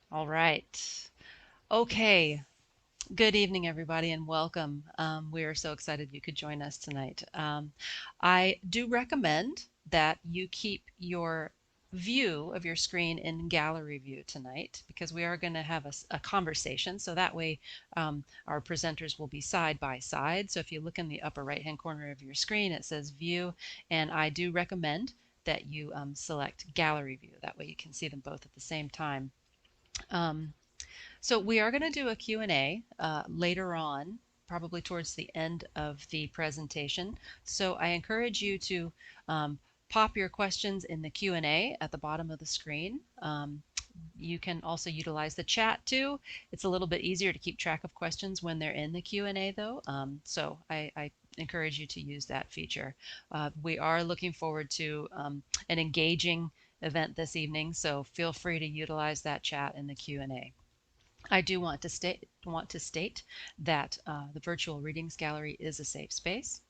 All right. Okay. Good evening, everybody, and welcome. We are so excited you could join us tonight. I do recommend that you keep your view of your screen in gallery view tonight because we are going to have a conversation. So that way, our presenters will be side by side. So if you look in the upper right-hand corner of your screen, it says view, and I do recommend that you select gallery view. That way you can see them both at the same time. Um, so we are going to do a Q&A later on, probably towards the end of the presentation. So I encourage you to pop your questions in the Q&A at the bottom of the screen. You can also utilize the chat too. It's a little bit easier to keep track of questions when they're in the Q&A though. So I encourage you to use that feature. We are looking forward to an engaging event this evening, so feel free to utilize that chat in the Q&A. I do want to state that the virtual readings gallery is a safe space.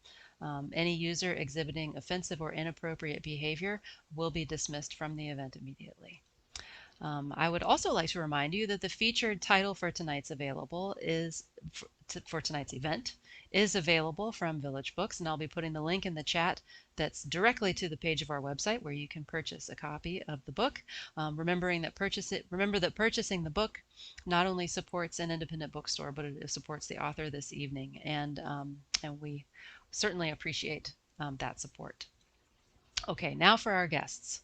Any user exhibiting offensive or inappropriate behavior will be dismissed from the event immediately. I would also like to remind you that the featured title for tonight's event is available from Village Books, and I'll be putting the link in the chat that's directly to the page of our website where you can purchase a copy of the book. Remember that purchasing the book not only supports an independent bookstore, but it supports the author this evening, and we certainly appreciate that support. Okay, now for our guests.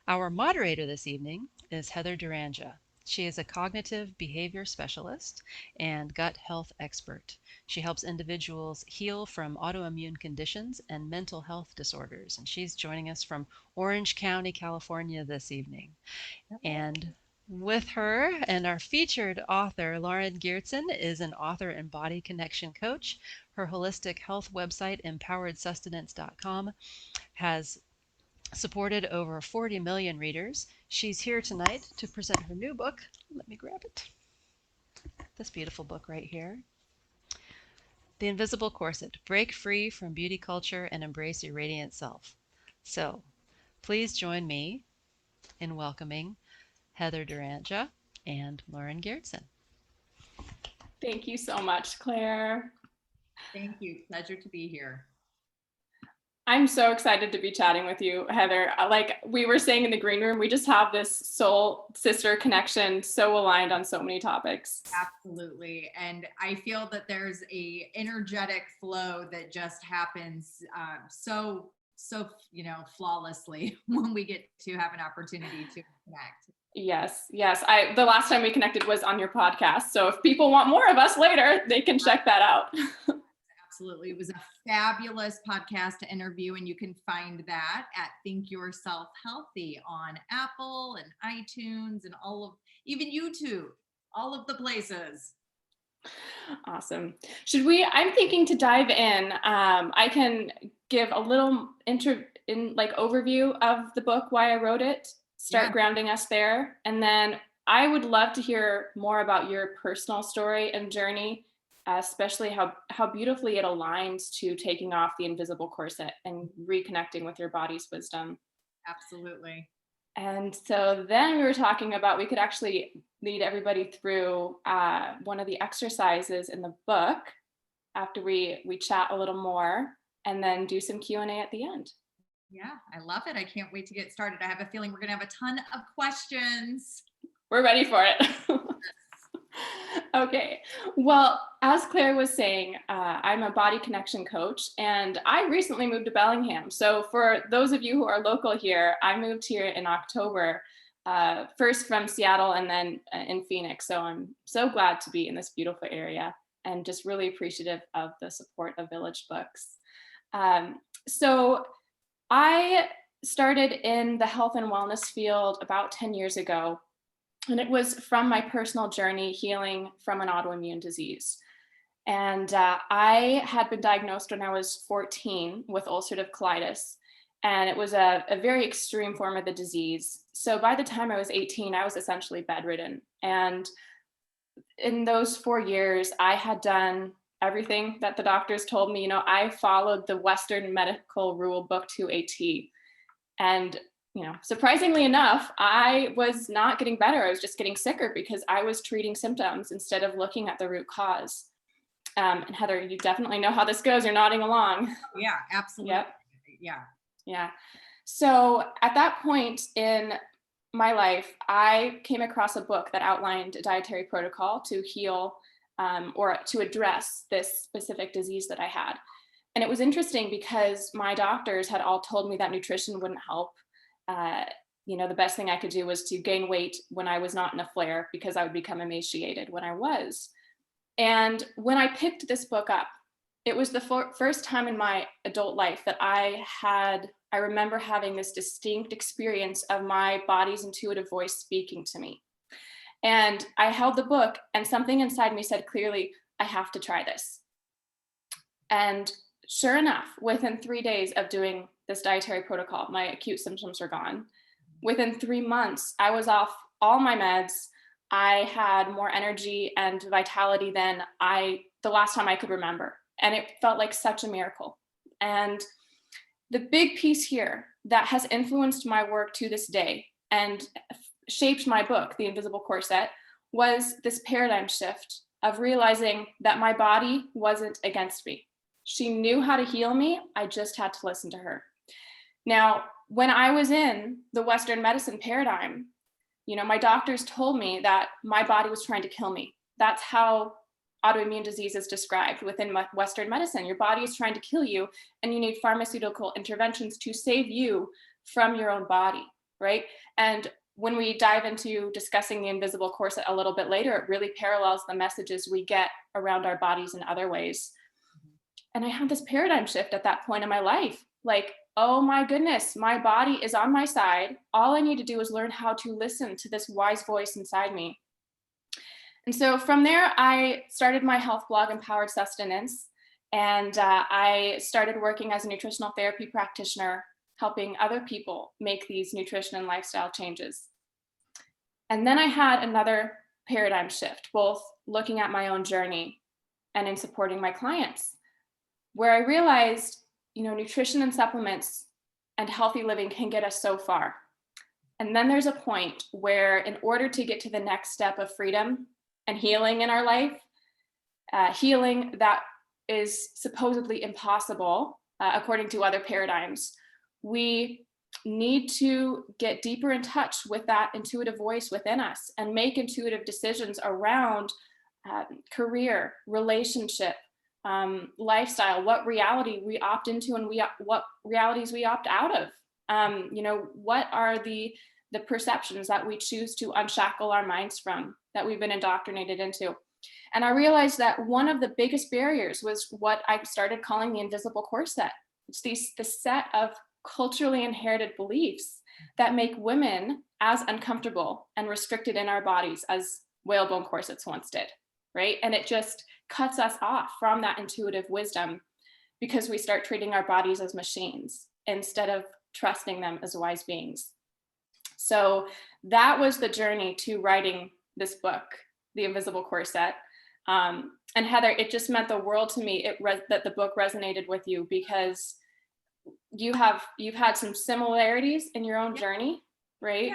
Our moderator this evening is Heather Deranja. She is a cognitive behavior specialist and gut health expert. She helps individuals heal from autoimmune conditions and mental health disorders. And she's joining us from Orange County, California this evening. And with her and our featured author, Lauren Geertsen, is an author and body connection coach. Her holistic health website, empoweredsustenance.com, has supported over 40 million readers. She's here tonight to present her new book. Let me grab it. This beautiful book right here. The Invisible Corset: Break Free from Beauty Culture and Embrace Your Radiant Self. So please join me in welcoming Heather Deranja and Lauren Geertsen. Thank you so much, Claire. Thank you. Pleasure to be here. I'm so excited to be chatting with you, Heather. Like we were saying in the green room, we just have this soul sister connection, so aligned on so many topics. Absolutely. And I feel that there's a energetic flow that just happens so flawlessly when we get to have an opportunity to connect. Yes. The last time we connected was on your podcast. So if people want more of us later, they can check that out. Absolutely. It was a fabulous podcast to interview, and you can find that at Think Yourself Healthy on Apple and iTunes and even YouTube, all of the places. Awesome. I'm thinking to dive in. I can give a little overview of the book, why I wrote it, start grounding us there. And then I would love to hear more about your personal story and journey, especially how beautifully it aligns to taking off the invisible corset and reconnecting with your body's wisdom. Absolutely. And so then we were talking about, we could actually lead everybody through one of the exercises in the book after we chat a little more, and then do some Q&A at the end. Yeah, I love it. I can't wait to get started. I have a feeling we're going to have a ton of questions. We're ready for it. Okay, well, as Claire was saying, I'm a body connection coach, and I recently moved to Bellingham. So for those of you who are local here, I moved here in October, first from Seattle and then in Phoenix. So I'm so glad to be in this beautiful area and just really appreciative of the support of Village Books. So I started in the health and wellness field about 10 years ago. And it was from my personal journey healing from an autoimmune disease. And I had been diagnosed when I was 14 with ulcerative colitis. And it was a very extreme form of the disease. So by the time I was 18, I was essentially bedridden. And in those 4 years, I had done everything that the doctors told me. I followed the Western medical rule book to a T. And surprisingly enough, I was not getting better. I was just getting sicker because I was treating symptoms instead of looking at the root cause. And Heather, you definitely know how this goes. You're nodding along. Yeah, absolutely. Yep. Yeah. Yeah. So at that point in my life, I came across a book that outlined a dietary protocol to heal or to address this specific disease that I had. And it was interesting because my doctors had all told me that nutrition wouldn't help. The best thing I could do was to gain weight when I was not in a flare because I would become emaciated when I was. And when I picked this book up, it was the first time in my adult life that I remember having this distinct experience of my body's intuitive voice speaking to me. And I held the book and something inside me said clearly, I have to try this. And sure enough, within 3 days of doing this dietary protocol, my acute symptoms were gone. Within 3 months, I was off all my meds. I had more energy and vitality than the last time I could remember. And it felt like such a miracle. And the big piece here that has influenced my work to this day and shaped my book, The Invisible Corset, was this paradigm shift of realizing that my body wasn't against me. She knew how to heal me. I just had to listen to her. Now, when I was in the Western medicine paradigm, my doctors told me that my body was trying to kill me. That's how autoimmune disease is described within Western medicine. Your body is trying to kill you, and you need pharmaceutical interventions to save you from your own body, right? And when we dive into discussing the invisible corset a little bit later, it really parallels the messages we get around our bodies in other ways. And I had this paradigm shift at that point in my life. Like, oh my goodness, my body is on my side. All I need to do is learn how to listen to this wise voice inside me. And so from there, I started my health blog, Empowered Sustenance. And I started working as a nutritional therapy practitioner, helping other people make these nutrition and lifestyle changes. And then I had another paradigm shift, both looking at my own journey and in supporting my clients, where I realized, nutrition and supplements and healthy living can get us so far. And then there's a point where in order to get to the next step of freedom and healing in our life, healing that is supposedly impossible, according to other paradigms, we need to get deeper in touch with that intuitive voice within us and make intuitive decisions around career, relationship, lifestyle, what reality we opt into and what realities we opt out of. What are the perceptions that we choose to unshackle our minds from, that we've been indoctrinated into. And I realized that one of the biggest barriers was what I started calling the invisible corset. It's the set of culturally inherited beliefs that make women as uncomfortable and restricted in our bodies as whalebone corsets once did, right? And it just cuts us off from that intuitive wisdom because we start treating our bodies as machines instead of trusting them as wise beings. So that was the journey to writing this book, The Invisible Corset. And Heather, it just meant the world to me that the book resonated with you because you've had some similarities in your own journey, right?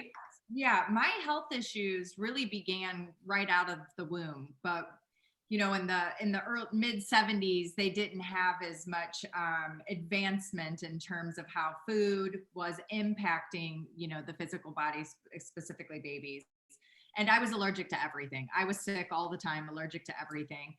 Yeah, my health issues really began right out of the womb, but in the early mid 70s, they didn't have as much advancement in terms of how food was impacting, the physical bodies, specifically babies. And I was allergic to everything. I was sick all the time, allergic to everything.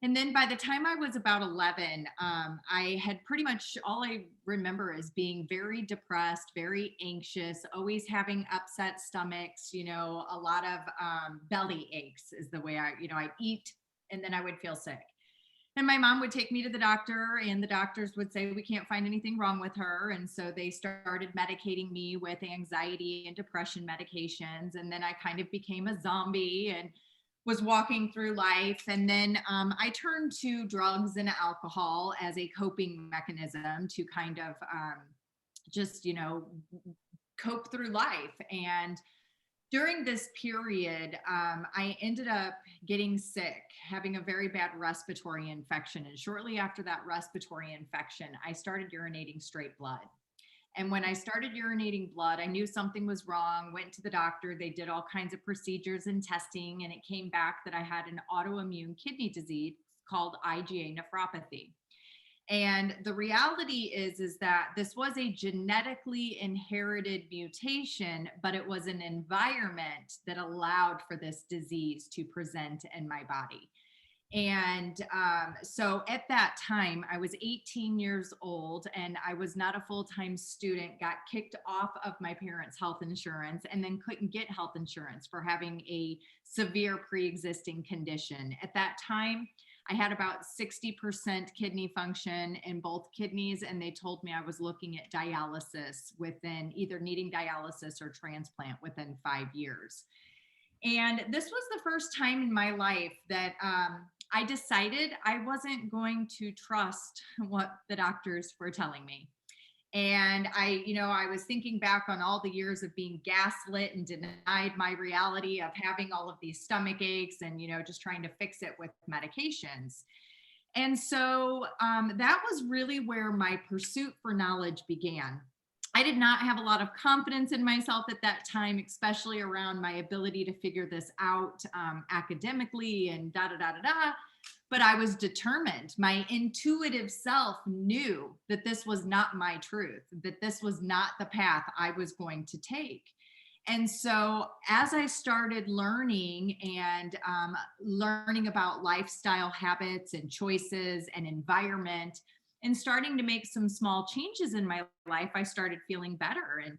And then by the time I was about 11, I had pretty much all I remember is being very depressed, very anxious, always having upset stomachs, a lot of belly aches is the way I'd eat and then I would feel sick. And my mom would take me to the doctor and the doctors would say, we can't find anything wrong with her. And so they started medicating me with anxiety and depression medications. And then I kind of became a zombie and was walking through life. And then I turned to drugs and alcohol as a coping mechanism to kind of just, cope through life. And during this period, I ended up getting sick, having a very bad respiratory infection. And shortly after that respiratory infection, I started urinating straight blood. And when I started urinating blood, I knew something was wrong, went to the doctor. They did all kinds of procedures and testing, and it came back that I had an autoimmune kidney disease called IgA nephropathy. And the reality is that this was a genetically inherited mutation, but it was an environment that allowed for this disease to present in my body. And so at that time, I was 18 years old and I was not a full-time student, got kicked off of my parents' health insurance, and then couldn't get health insurance for having a severe pre-existing condition. At that time, I had about 60% kidney function in both kidneys, and they told me I was looking at dialysis within either needing dialysis or transplant within 5 years. And this was the first time in my life that I decided I wasn't going to trust what the doctors were telling me. And I was thinking back on all the years of being gaslit and denied my reality of having all of these stomach aches and, just trying to fix it with medications. And so that was really where my pursuit for knowledge began. I did not have a lot of confidence in myself at that time, especially around my ability to figure this out academically and but I was determined. My intuitive self knew that this was not my truth, that this was not the path I was going to take. And so as I started learning and learning about lifestyle habits and choices and environment, and starting to make some small changes in my life, I started feeling better. And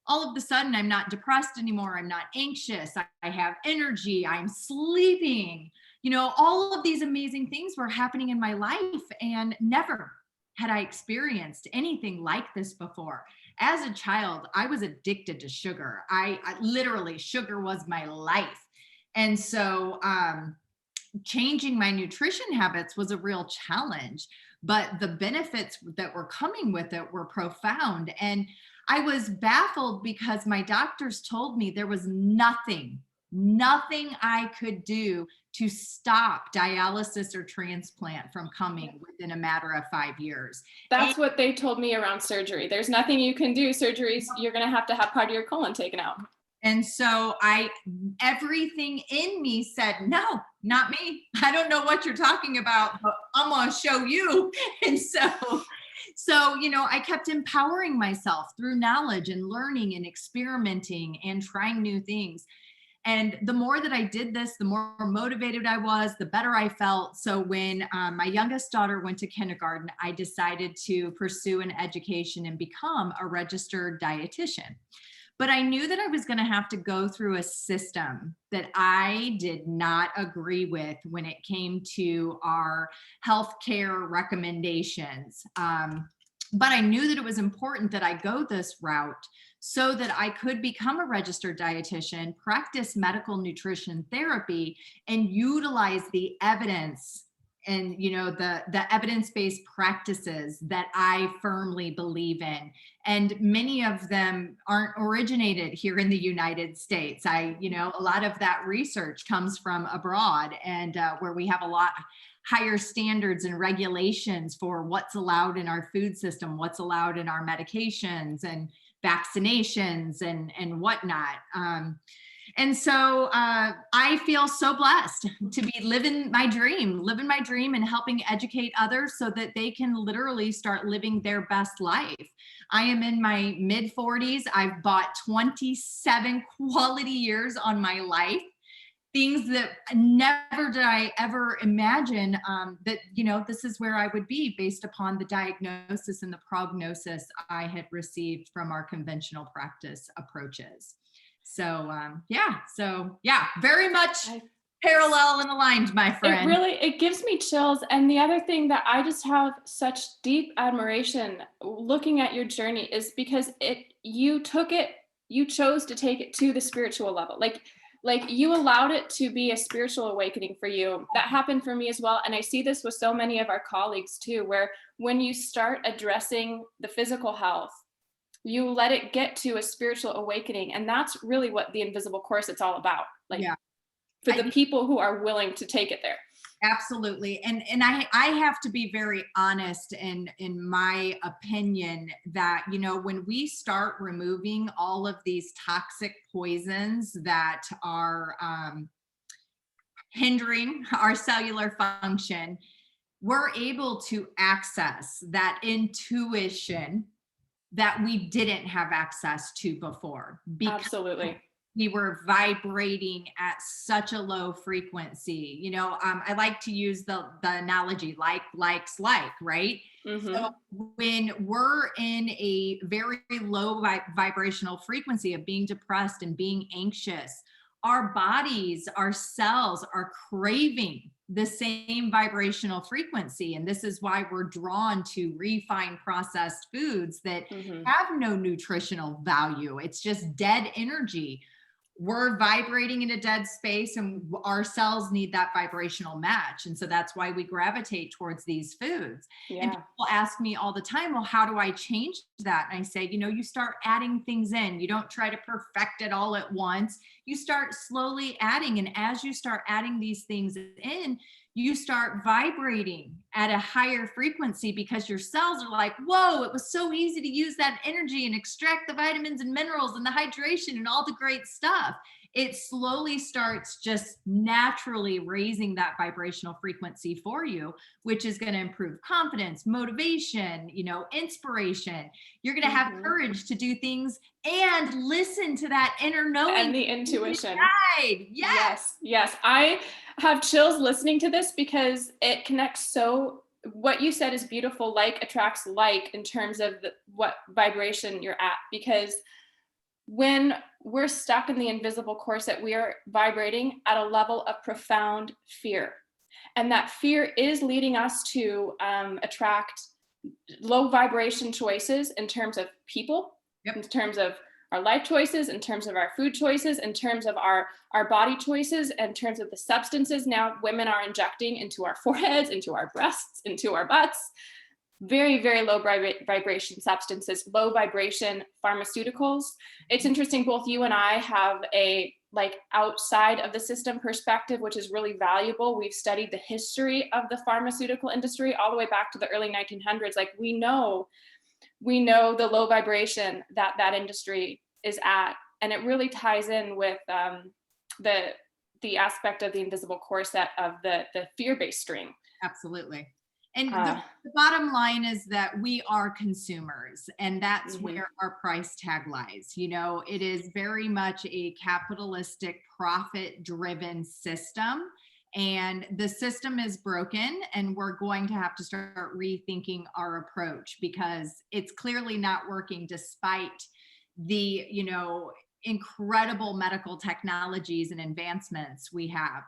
all of a sudden, I'm not depressed anymore. I'm not anxious. I have energy. I'm sleeping. All of these amazing things were happening in my life, and never had I experienced anything like this before. As a child, I was addicted to sugar. I literally, sugar was my life. And so changing my nutrition habits was a real challenge, but the benefits that were coming with it were profound. And I was baffled because my doctors told me there was nothing I could do to stop dialysis or transplant from coming within a matter of 5 years. That's what they told me around surgery. There's nothing you can do. Surgeries, you're going to have part of your colon taken out. And so everything in me said, no, not me. I don't know what you're talking about, but I'm going to show you. And so, I kept empowering myself through knowledge and learning and experimenting and trying new things. And the more that I did this, the more motivated I was, the better I felt. So when my youngest daughter went to kindergarten, I decided to pursue an education and become a registered dietitian. But I knew that I was going to have to go through a system that I did not agree with when it came to our healthcare recommendations. But I knew that it was important that I go this route so that I could become a registered dietitian, practice medical nutrition therapy, and utilize the evidence and the evidence-based practices that I firmly believe in. And many of them aren't originated here in the United States. A lot of that research comes from abroad, and where we have a lot higher standards and regulations for what's allowed in our food system, what's allowed in our medications and vaccinations and whatnot. And so I feel so blessed to be living my dream and helping educate others so that they can literally start living their best life. I am in my mid 40s. I've bought 27 quality years on my life. Things that never did I ever imagine that, this is where I would be based upon the diagnosis and the prognosis I had received from our conventional practice approaches. So, very much parallel and aligned, my friend. It gives me chills. And the other thing that I just have such deep admiration looking at your journey is because you chose to take it to the spiritual level. Like you allowed it to be a spiritual awakening for you. That happened for me as well. And I see this with so many of our colleagues too, where when you start addressing the physical health, you let it get to a spiritual awakening. And that's really what the Invisible Corset's all about. For the people who are willing to take it there. Absolutely. And I have to be very honest in my opinion that, you know, when we start removing all of these toxic poisons that are hindering our cellular function, we're able to access that intuition that we didn't have access to before because Absolutely. we were vibrating at such a low frequency. You know, I like to use the analogy like likes like, right? So when we're in a very low vibrational frequency of being depressed and being anxious, our bodies, our cells are craving the same vibrational frequency. And this is why we're drawn to refined processed foods that have no nutritional value. It's just dead energy. We're vibrating in a dead space and our cells need that vibrational match. And so that's why we gravitate towards these foods. Yeah. And people ask me all the time, well, how do I change that? And I say, you know, you start adding things in. You don't try to perfect it all at once. You start slowly adding. And as you start adding these things in, you start vibrating at a higher frequency because your cells are like, whoa, it was so easy to use that energy and extract the vitamins and minerals and the hydration and all the great stuff. It slowly starts just naturally raising that vibrational frequency for you, which is going to improve confidence, motivation, you know, inspiration. You're going to have courage to do things and listen to that inner knowing and the intuition. Yes. I have chills listening to this because it connects so, what you said is beautiful. Like attracts like in terms of what vibration you're at, because when we're stuck in the invisible corset, we are vibrating at a level of profound fear. And that fear is leading us to attract low vibration choices in terms of people, in terms of our life choices, in terms of our food choices, in terms of our body choices, in terms of the substances now women are injecting into our foreheads, into our breasts, into our butts. Very, very low vibration substances, low vibration pharmaceuticals. It's interesting, both you and I have a like outside of the system perspective, which is really valuable. We've studied the history of the pharmaceutical industry all the way back to the early 1900s. Like we know the low vibration that industry is at. And it really ties in with the aspect of the invisible corset of the fear-based string. Absolutely. And the bottom line is that we are consumers, and that's where our price tag lies. You know, it is very much a capitalistic, profit-driven system, and the system is broken, and we're going to have to start rethinking our approach because it's clearly not working despite the, you know, incredible medical technologies and advancements we have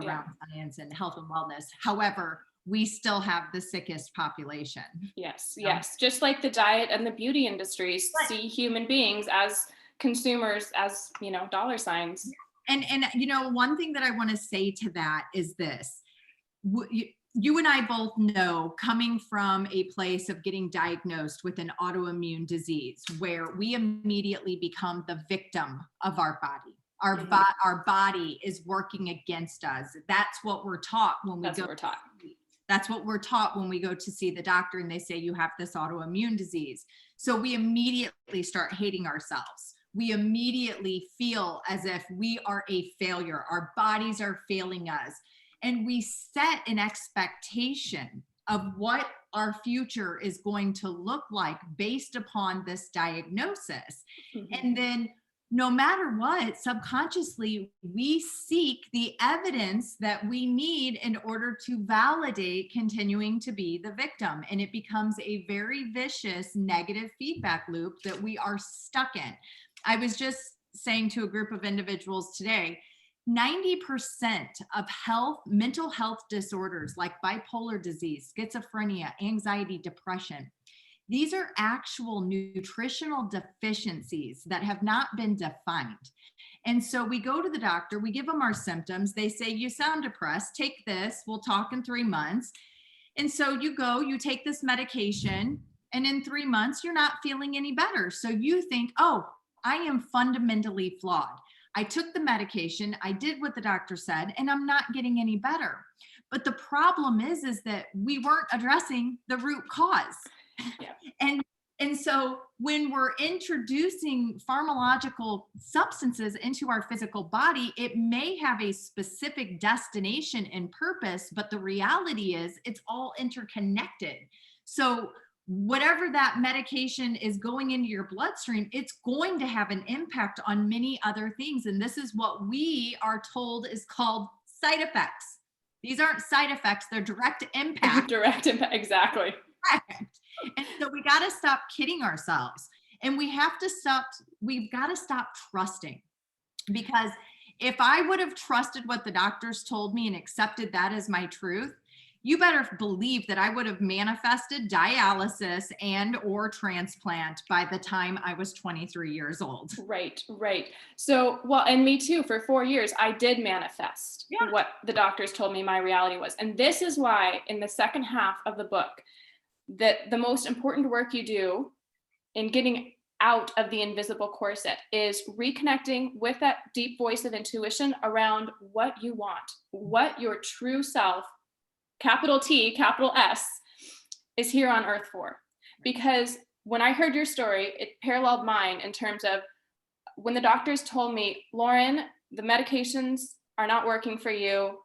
around science and health and wellness. However, we still have the sickest population. Yes. Just like the diet and the beauty industries see human beings as consumers, as, you know, dollar signs. And you know, one thing that I want to say to that is this. You and I both know, coming from a place of getting diagnosed with an autoimmune disease where we immediately become the victim of our body. Our body is working against us. That's what we're taught when we go. That's what we're taught when we go to see the doctor and they say you have this autoimmune disease. So we immediately start hating ourselves. We immediately feel as if we are a failure. Our bodies are failing us. And we set an expectation of what our future is going to look like based upon this diagnosis. And then no matter what, subconsciously, we seek the evidence that we need in order to validate continuing to be the victim. And it becomes a very vicious negative feedback loop that we are stuck in. I was just saying to a group of individuals today, 90% of mental health disorders like bipolar disease, schizophrenia, anxiety, depression, these are actual nutritional deficiencies that have not been defined. And so we go to the doctor, we give them our symptoms. They say, you sound depressed, take this, we'll talk in 3 months. And so you go, you take this medication, and in 3 months, you're not feeling any better. So you think, oh, I am fundamentally flawed. I took the medication, I did what the doctor said, and I'm not getting any better. But the problem is that we weren't addressing the root cause. Yeah. And so when we're introducing pharmacological substances into our physical body, it may have a specific destination and purpose, but the reality is it's all interconnected. So whatever that medication is going into your bloodstream, it's going to have an impact on many other things. And this is what we are told is called side effects. These aren't side effects, they're direct impact. Direct impact, exactly. Correct. And so we got to stop kidding ourselves, and we've got to stop trusting, because if I would have trusted what the doctors told me and accepted that as my truth, you better believe that I would have manifested dialysis and or transplant by the time I was 23 years old. Right. So, well, and me too, for 4 years, I did manifest what the doctors told me my reality was. And this is why in the second half of the book, that the most important work you do in getting out of the invisible corset is reconnecting with that deep voice of intuition around what you want, what your true self, capital T, capital S, is here on earth for. Because when I heard your story, it paralleled mine in terms of when the doctors told me, Lauren, the medications are not working for you.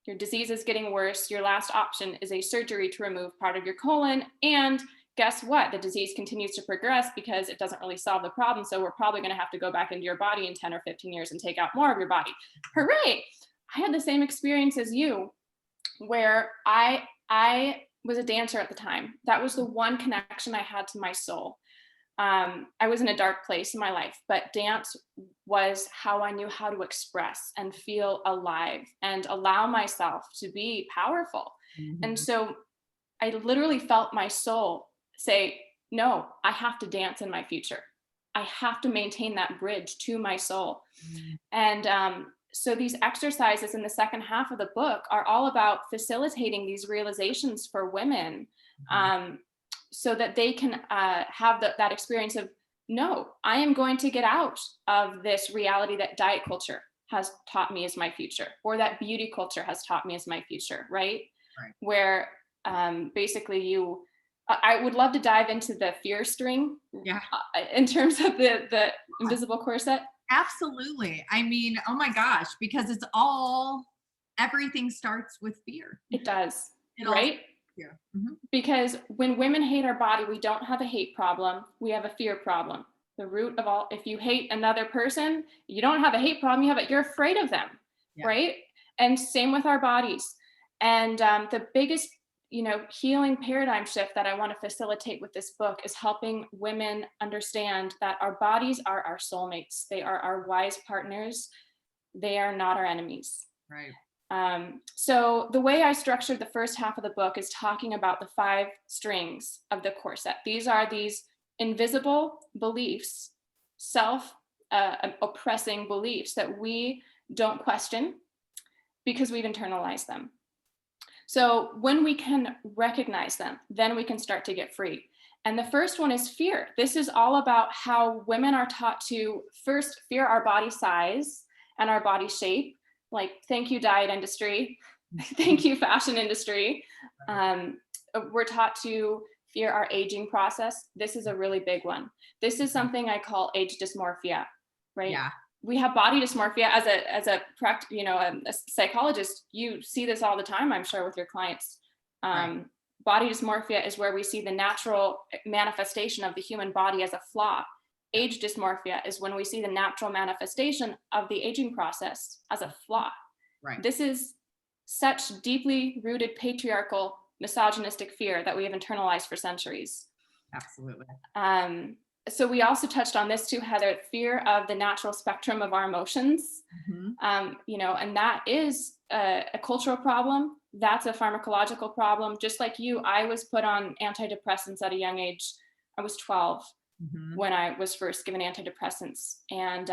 Your disease is getting worse. Your last option is a surgery to remove part of your colon. And guess what? The disease continues to progress because it doesn't really solve the problem. So we're probably going to have to go back into your body in 10 or 15 years and take out more of your body. Hooray! I had the same experience as you, where I was a dancer at the time. That was the one connection I had to my soul. I was in a dark place in my life, but dance was how I knew how to express and feel alive and allow myself to be powerful. Mm-hmm. And so I literally felt my soul say, no, I have to dance in my future. I have to maintain that bridge to my soul. Mm-hmm. And so these exercises in the second half of the book are all about facilitating these realizations for women. Mm-hmm. So that they can have that experience of, no, I am going to get out of this reality that diet culture has taught me is my future, or that beauty culture has taught me is my future, right? Where basically I would love to dive into the fear string in terms of the invisible corset. Absolutely. I mean, oh my gosh, because everything starts with fear. It does, right? Yeah. Mm-hmm. Because when women hate our body, we don't have a hate problem. We have a fear problem. The root of all, if you hate another person, you don't have a hate problem. You're afraid of them, right? And same with our bodies. And the biggest, healing paradigm shift that I want to facilitate with this book is helping women understand that our bodies are our soulmates. They are our wise partners. They are not our enemies. Right. So the way I structured the first half of the book is talking about the 5 strings of the corset. These are these invisible beliefs, oppressing beliefs that we don't question because we've internalized them. So when we can recognize them, then we can start to get free. And the first one is fear. This is all about how women are taught to first fear our body size and our body shape. Like, thank you, diet industry. Thank you, fashion industry. We're taught to fear our aging process. This is a really big one. This is something I call age dysmorphia, right? Yeah. We have body dysmorphia as a psychologist. You see this all the time, I'm sure, with your clients. Right. Body dysmorphia is where we see the natural manifestation of the human body as a flaw. Age dysmorphia is when we see the natural manifestation of the aging process as a flaw. Right. This is such deeply rooted patriarchal, misogynistic fear that we have internalized for centuries. Absolutely. So we also touched on this too, Heather, fear of the natural spectrum of our emotions. Mm-hmm. And that is a cultural problem. That's a pharmacological problem. Just like you, I was put on antidepressants at a young age. I was 12. Mm-hmm. when I was first given antidepressants. And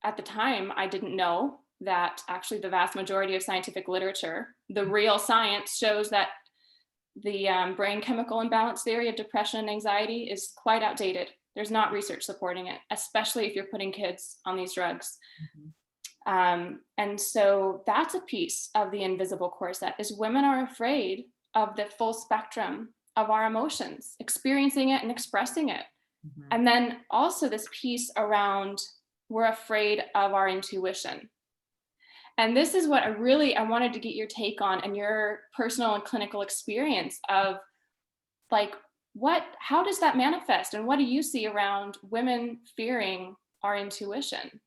at the time, I didn't know that actually the vast majority of scientific literature, the real science, shows that the brain chemical imbalance theory of depression and anxiety is quite outdated. There's not research supporting it, especially if you're putting kids on these drugs. And so that's a piece of the invisible corset, is women are afraid of the full spectrum of our emotions, experiencing it and expressing it. Mhm. And then also this piece around, we're afraid of our intuition. And this is what I wanted to get your take on, and your personal and clinical experience of, like, how does that manifest? And what do you see around women fearing our intuition?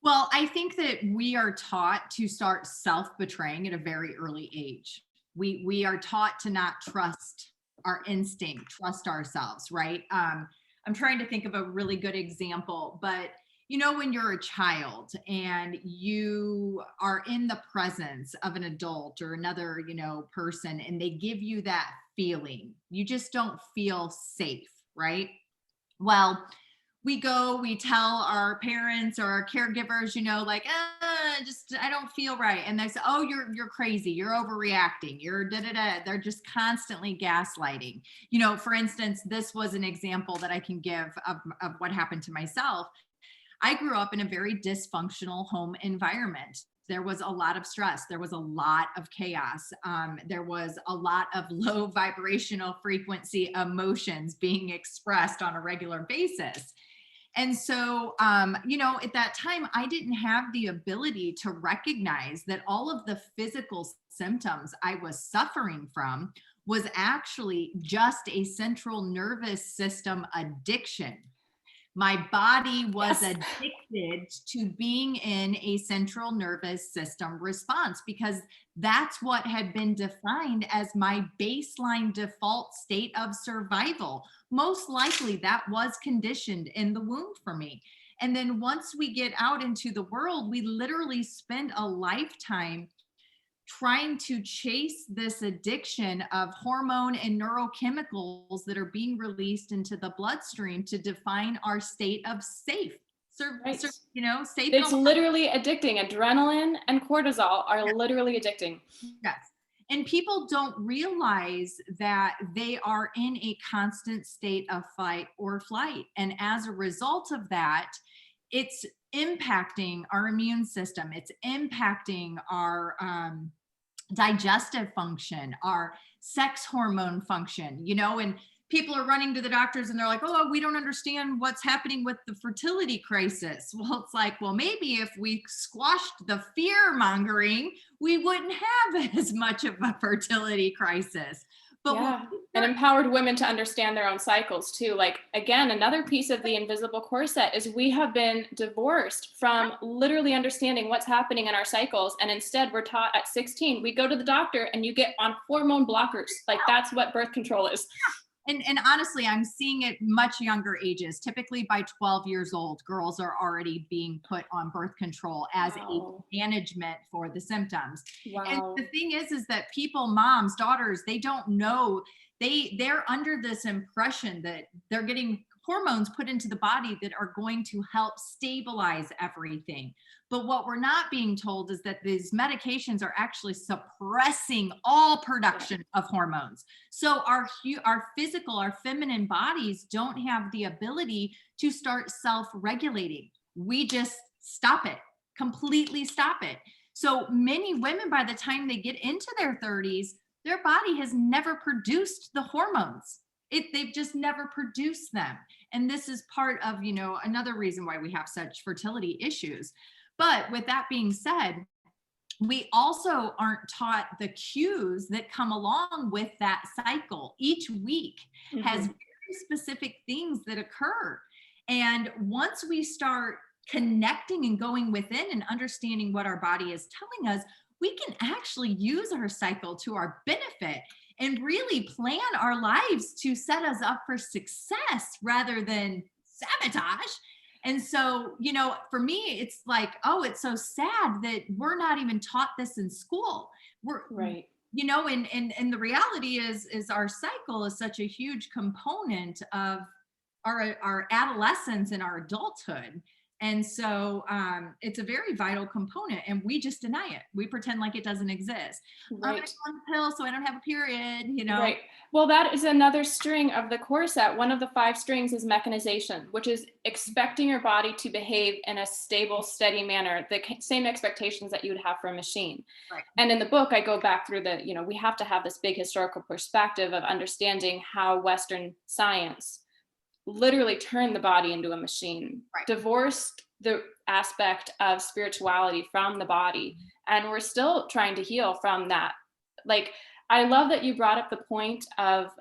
Well, I think that we are taught to start self-betraying at a very early age. We are taught to not trust our instinct, trust ourselves, right? I'm trying to think of a really good example, but when you're a child and you are in the presence of an adult or another, person, and they give you that feeling, you just don't feel safe, right? Well, we tell our parents or our caregivers, like, just, I don't feel right. And they say, oh, you're crazy. You're overreacting. You're da da da. They're just constantly gaslighting. For instance, this was an example that I can give of what happened to myself. I grew up in a very dysfunctional home environment. There was a lot of stress. There was a lot of chaos. There was a lot of low vibrational frequency emotions being expressed on a regular basis. And so, at that time, I didn't have the ability to recognize that all of the physical symptoms I was suffering from was actually just a central nervous system addiction. My body was Yes. addicted to being in a central nervous system response because that's what had been defined as my baseline default state of survival. Most likely that was conditioned in the womb for me. And then once we get out into the world, we literally spend a lifetime trying to chase this addiction of hormone and neurochemicals that are being released into the bloodstream to define our state of safe. Right. Safe It's and literally addicting. Adrenaline and cortisol are literally addicting. yes. And people don't realize that they are in a constant state of fight or flight. And as a result of that, it's impacting our immune system. It's impacting our digestive function, our sex hormone function, and people are running to the doctors and they're like, oh, we don't understand what's happening with the fertility crisis. Well, it's like, well, maybe if we squashed the fear mongering, we wouldn't have as much of a fertility crisis. But Yeah. And empowered women to understand their own cycles too. Like, again, another piece of the invisible corset is we have been divorced from literally understanding what's happening in our cycles. And instead we're taught at 16, we go to the doctor and you get on hormone blockers. Like, that's what birth control is. And honestly, I'm seeing it much younger ages. Typically by 12 years old, girls are already being put on birth control as Wow. a management for the symptoms. And Wow. the thing is that people, moms, daughters, they don't know. They're under this impression that they're getting hormones put into the body that are going to help stabilize everything. But what we're not being told is that these medications are actually suppressing all production of hormones. So our physical, our feminine bodies don't have the ability to start self-regulating. We just stop it, completely stop it. So many women, by the time they get into their 30s, their body has never produced the hormones. They've just never produced them. And this is part of, another reason why we have such fertility issues. But with that being said, we also aren't taught the cues that come along with that cycle. Each week has very specific things that occur. And once we start connecting and going within and understanding what our body is telling us, we can actually use our cycle to our benefit and really plan our lives to set us up for success rather than sabotage. And so, for me, it's like, oh, it's so sad that we're not even taught this in school. We're Right. And the reality is our cycle is such a huge component of our adolescence and our adulthood And so it's a very vital component, and we just deny it. We pretend like it doesn't exist. I'm Right. on the pill so I don't have a period, you know. Right. Well, that is another string of the corset. One of the 5 strings is mechanization, which is expecting your body to behave in a stable, steady manner, the same expectations that you would have for a machine. Right. And in the book, I go back through we have to have this big historical perspective of understanding how Western science literally turned the body into a machine, Right. divorced the aspect of spirituality from the body. And we're still trying to heal from that. Like, I love that you brought up the point of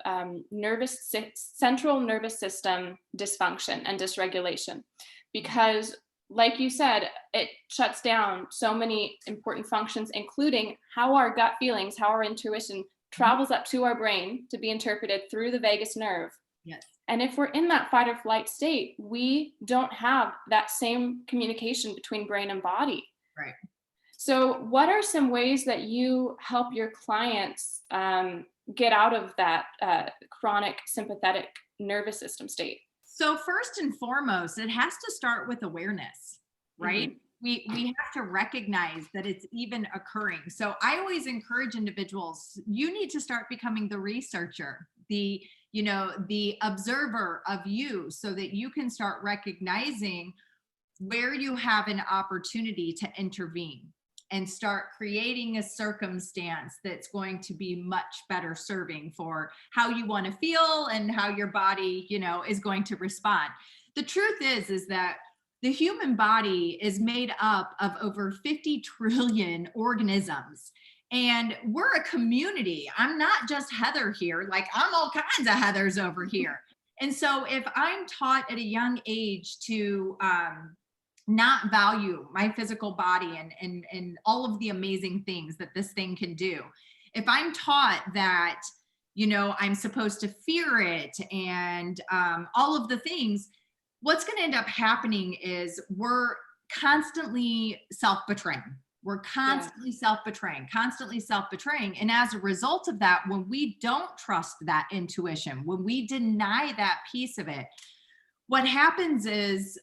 central nervous system dysfunction and dysregulation, because like you said, it shuts down so many important functions, including how our gut feelings, how our intuition travels up to our brain to be interpreted through the vagus nerve. Yes. And if we're in that fight or flight state, we don't have that same communication between brain and body. Right. So what are some ways that you help your clients get out of that chronic sympathetic nervous system state? So first and foremost, it has to start with awareness, right? Mm-hmm. We have to recognize that it's even occurring. So I always encourage individuals, you need to start becoming the researcher, the observer of you, so that you can start recognizing where you have an opportunity to intervene and start creating a circumstance that's going to be much better serving for how you want to feel and how your body, is going to respond. The truth is that the human body is made up of over 50 trillion organisms. And we're a community. I'm not just Heather here. Like, I'm all kinds of Heathers over here. And so if I'm taught at a young age to not value my physical body and all of the amazing things that this thing can do, if I'm taught that, I'm supposed to fear it and all of the things, what's going to end up happening is we're constantly self-betraying. We're constantly self-betraying. And as a result of that, when we don't trust that intuition, when we deny that piece of it, what happens is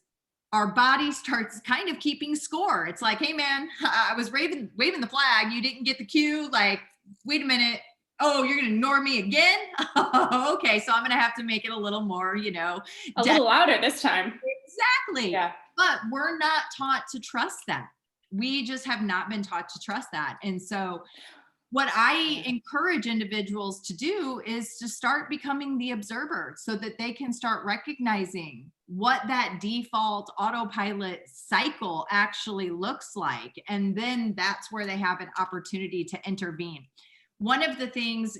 our body starts kind of keeping score. It's like, hey man, I was waving the flag. You didn't get the cue. Like, wait a minute. Oh, you're going to ignore me again? Okay. So I'm going to have to make it a little more, a little louder this time. Exactly. Yeah. But we're not taught to trust that. We just have not been taught to trust that. And so what I encourage individuals to do is to start becoming the observer, so that they can start recognizing what that default autopilot cycle actually looks like. And then that's where they have an opportunity to intervene. One of the things,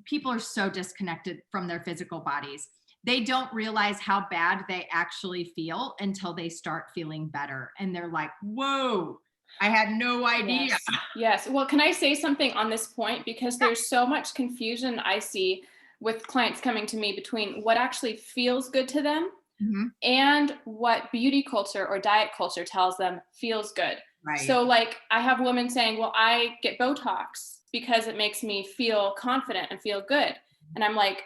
people are so disconnected from their physical bodies. They don't realize how bad they actually feel until they start feeling better. And they're like, whoa, I had no idea. Yes. Well, can I say something on this point? Because there's so much confusion I see with clients coming to me between what actually feels good to them and what beauty culture or diet culture tells them feels good. Right. So like, I have women saying, well, I get Botox because it makes me feel confident and feel good. And I'm like,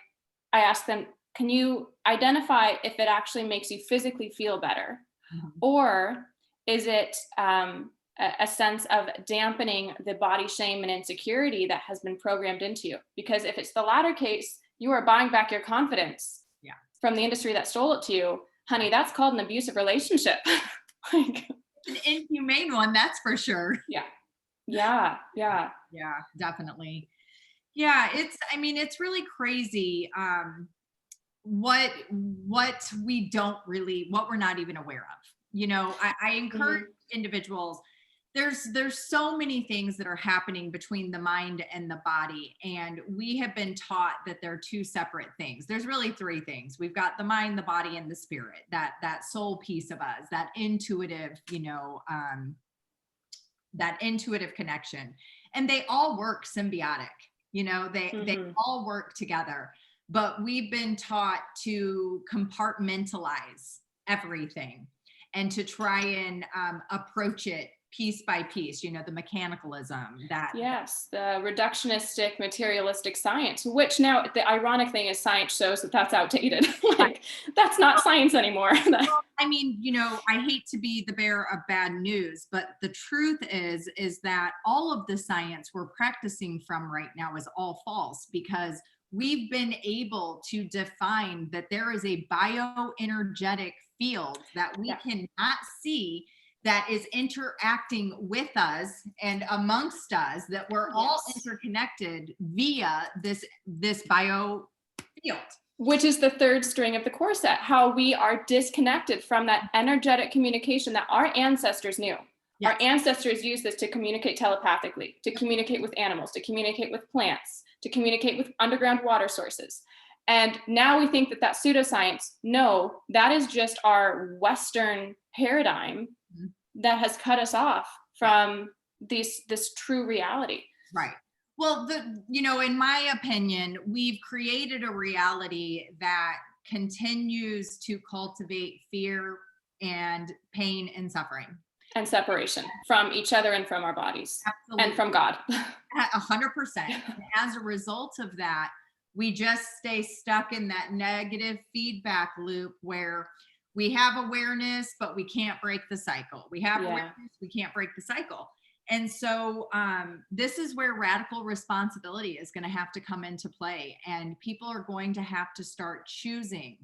I ask them, can you identify if it actually makes you physically feel better? Or is it a sense of dampening the body shame and insecurity that has been programmed into you? Because if it's the latter case, you are buying back your confidence from the industry that stole it to you. Honey, that's called an abusive relationship. Like, an inhumane one, that's for sure. Yeah, definitely. Yeah, it's really crazy what we're not even aware of. I encourage individuals, there's so many things that are happening between the mind and the body, and we have been taught that they're two separate things. There's really 3 things. We've got the mind, the body, and the spirit, that soul piece of us, that intuitive, that intuitive connection, and they all work symbiotic. They all work together. But we've been taught to compartmentalize everything and to try and approach it piece by piece, the mechanicalism that. Yes, the reductionistic, materialistic science, which now the ironic thing is science shows that that's outdated. Like, that's not science anymore. I mean, you know, I hate to be the bearer of bad news, but the truth is that all of the science we're practicing from right now is all false, because we've been able to define that there is a bioenergetic field that we cannot see that is interacting with us and amongst us, that we're all interconnected via this bio field. Which is the third string of the corset, how we are disconnected from that energetic communication that our ancestors knew. Yes. Our ancestors used this to communicate telepathically, to communicate with animals, to communicate with plants, to communicate with underground water sources. And now we think that pseudoscience, no, that is just our Western paradigm that has cut us off from this true reality. Right. Well, you know, in my opinion, we've created a reality that continues to cultivate fear and pain and suffering. And separation from each other and from our bodies. Absolutely. And from God. 100%. As a result of that, we just stay stuck in that negative feedback loop where we have awareness, but we can't break the cycle. We have awareness, we can't break the cycle. And so this is where radical responsibility is going to have to come into play. And people are going to have to start choosing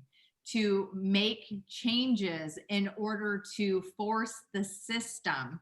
to make changes in order to force the system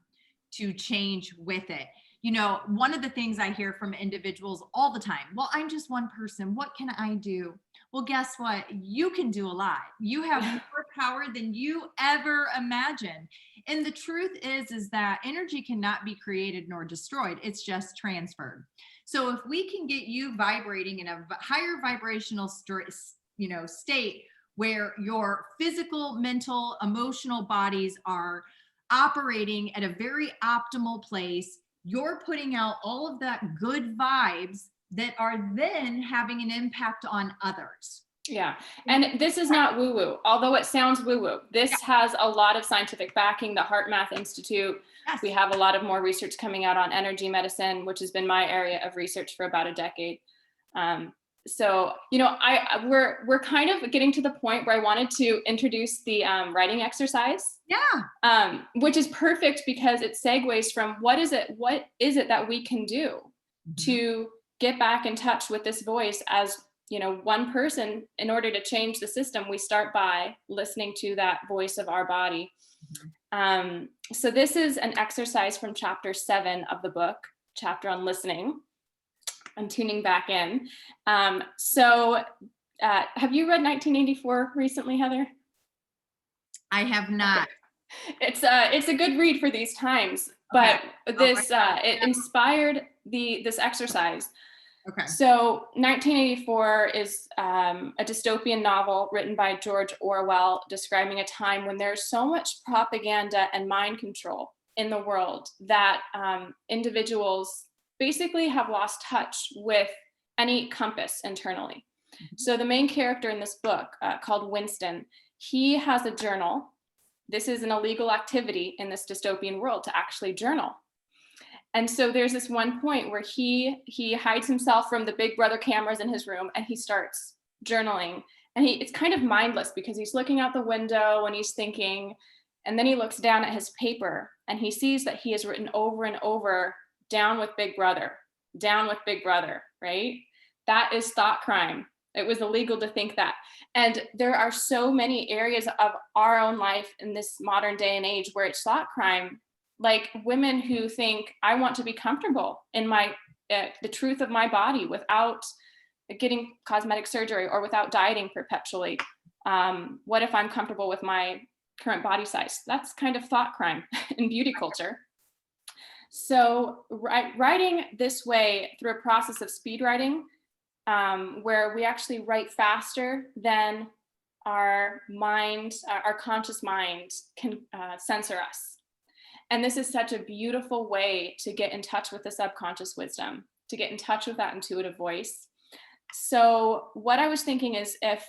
to change with it. You know, one of the things I hear from individuals all the time, well, I'm just one person. What can I do? Well, guess what? You can do a lot. You have more power than you ever imagined. And the truth is that energy cannot be created nor destroyed. It's just transferred. So if we can get you vibrating in a higher vibrational state where your physical, mental, emotional bodies are operating at a very optimal place, you're putting out all of that good vibes that are then having an impact on others. Yeah. And this is not woo-woo, although it sounds woo-woo. This has a lot of scientific backing, the Heart Math Institute. Yes. We have a lot of more research coming out on energy medicine, which has been my area of research for about a decade. So, you know, we're kind of getting to the point where I wanted to introduce the writing exercise. Yeah. Which is perfect because it segues from what is it that we can do to get back in touch with this voice as, you know, one person. In order to change the system, we start by listening to that voice of our body. So this is an exercise from chapter 7 of the book, chapter on listening. I'm tuning back in. So have you read 1984 recently, Heather? I have not. Okay. It's a good read for these times, but this it inspired this exercise. Okay. So 1984 is a dystopian novel written by George Orwell, describing a time when there's so much propaganda and mind control in the world that individuals basically have lost touch with any compass internally. So the main character in this book, called Winston, he has a journal. This is an illegal activity in this dystopian world to actually journal. And so there's this one point where he hides himself from the Big Brother cameras in his room and he starts journaling. And it's kind of mindless because he's looking out the window and he's thinking, and then he looks down at his paper and he sees that he has written over and over, down with Big Brother, right? That is thought crime. It was illegal to think that. And there are so many areas of our own life in this modern day and age where it's thought crime, like women who think, I want to be comfortable in the truth of my body without getting cosmetic surgery or without dieting perpetually. What if I'm comfortable with my current body size? That's kind of thought crime in beauty culture. So writing this way through a process of speed writing, where we actually write faster than our mind, our conscious mind can censor us. And this is such a beautiful way to get in touch with the subconscious wisdom, to get in touch with that intuitive voice. So what I was thinking is if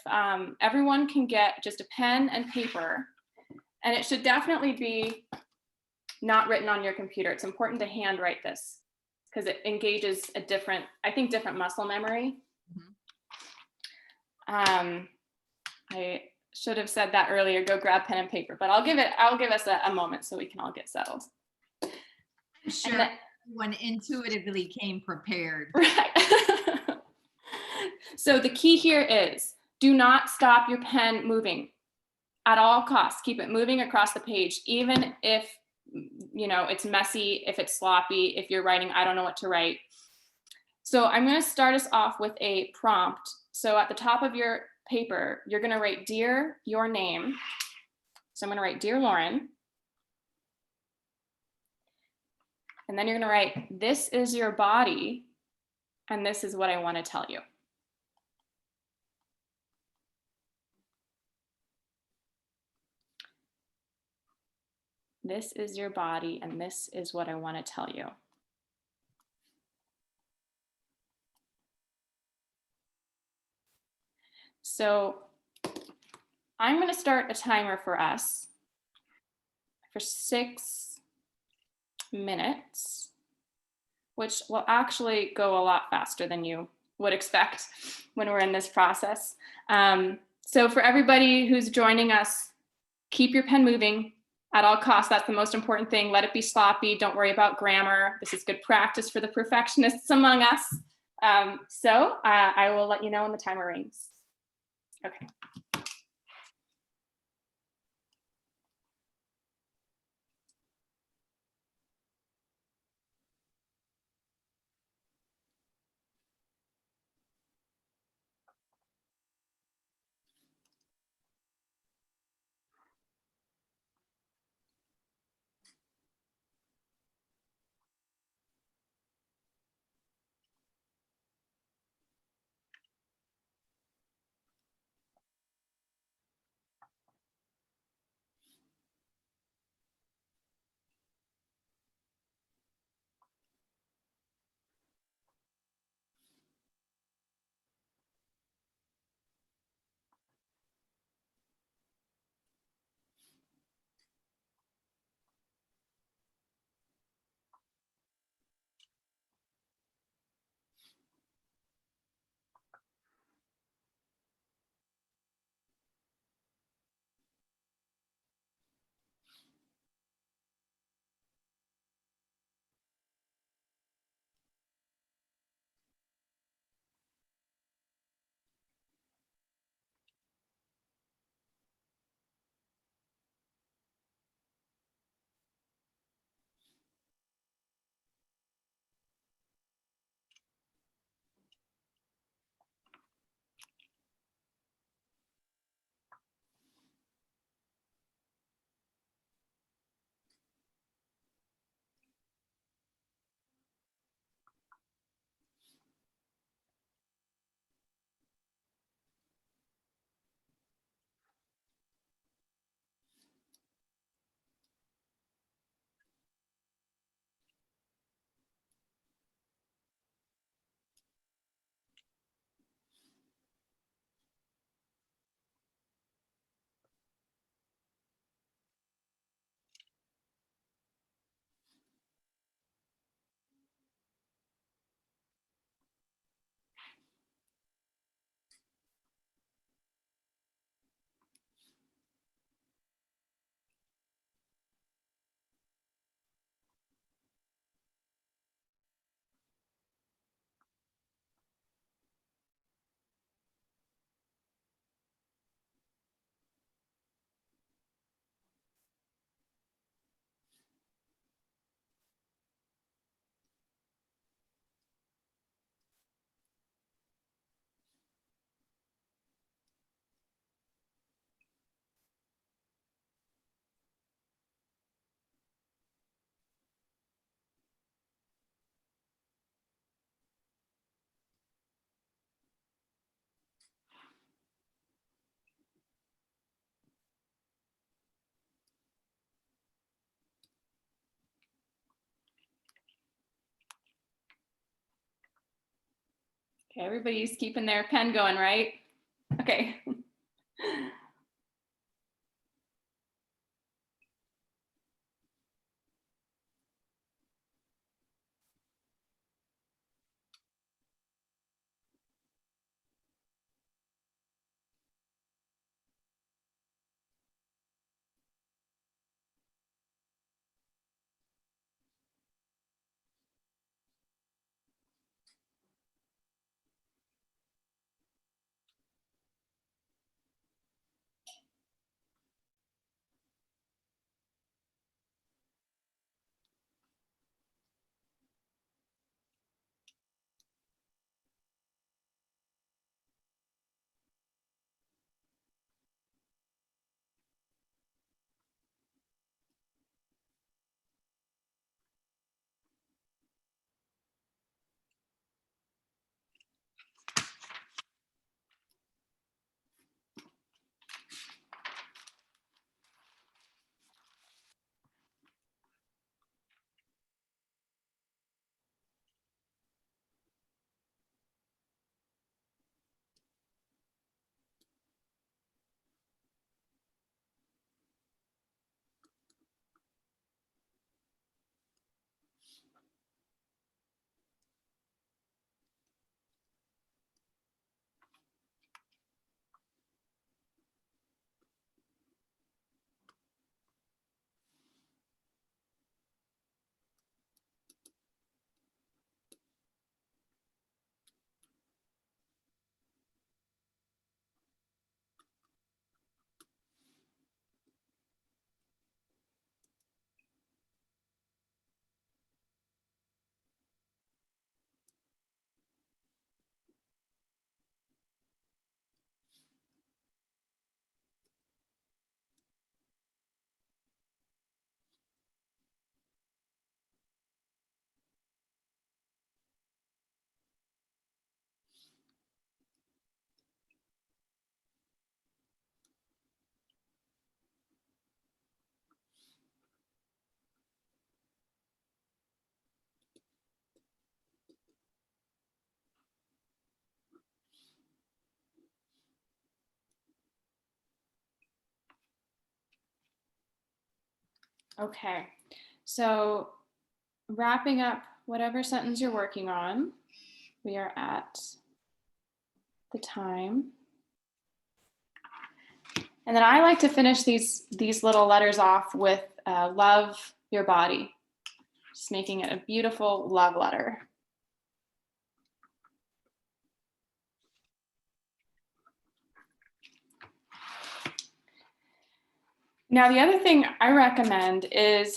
everyone can get just a pen and paper, and it should definitely be not written on your computer. It's important to handwrite this because it engages a different muscle memory. should have said that earlier, go grab pen and paper, but I'll give us a moment so we can all get settled. I'm sure everyone intuitively came prepared. Right. So the key here is do not stop your pen moving at all costs. Keep it moving across the page, even if it's messy, if it's sloppy, if you're writing, I don't know what to write. So I'm going to start us off with a prompt. So at the top of your paper, you're going to write dear, your name. So I'm going to write dear Lauren. And then you're going to write, this is your body, and this is what I want to tell you. This is your body, and this is what I want to tell you. So I'm going to start a timer for us for 6 minutes, which will actually go a lot faster than you would expect when we're in this process. So for everybody who's joining us, keep your pen moving at all costs. That's the most important thing. Let it be sloppy. Don't worry about grammar. This is good practice for the perfectionists among us. So I will let you know when the timer rings. Okay. Okay, everybody's keeping their pen going, right? Okay. Okay. So wrapping up whatever sentence you're working on, we are at the time. And then I like to finish these little letters off with love your body, just making it a beautiful love letter. Now, the other thing I recommend is,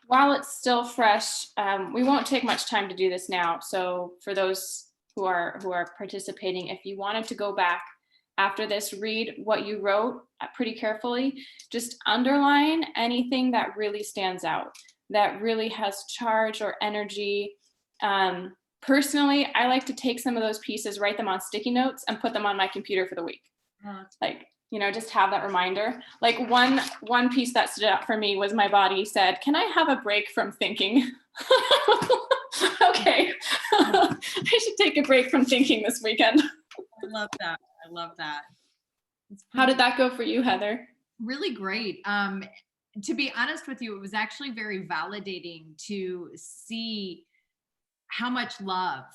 while it's still fresh, we won't take much time to do this now. So for those who are participating, if you wanted to go back after this, read what you wrote pretty carefully. Just underline anything that really stands out, that really has charge or energy. Personally, I like to take some of those pieces, write them on sticky notes, and put them on my computer for the week. Like, just have that reminder. Like one piece that stood out for me was my body said, "Can I have a break from thinking?" Okay. I should take a break from thinking this weekend. I love that. I love that. How did that go for you, Heather? Really great. To be honest with you, it was actually very validating to see how much love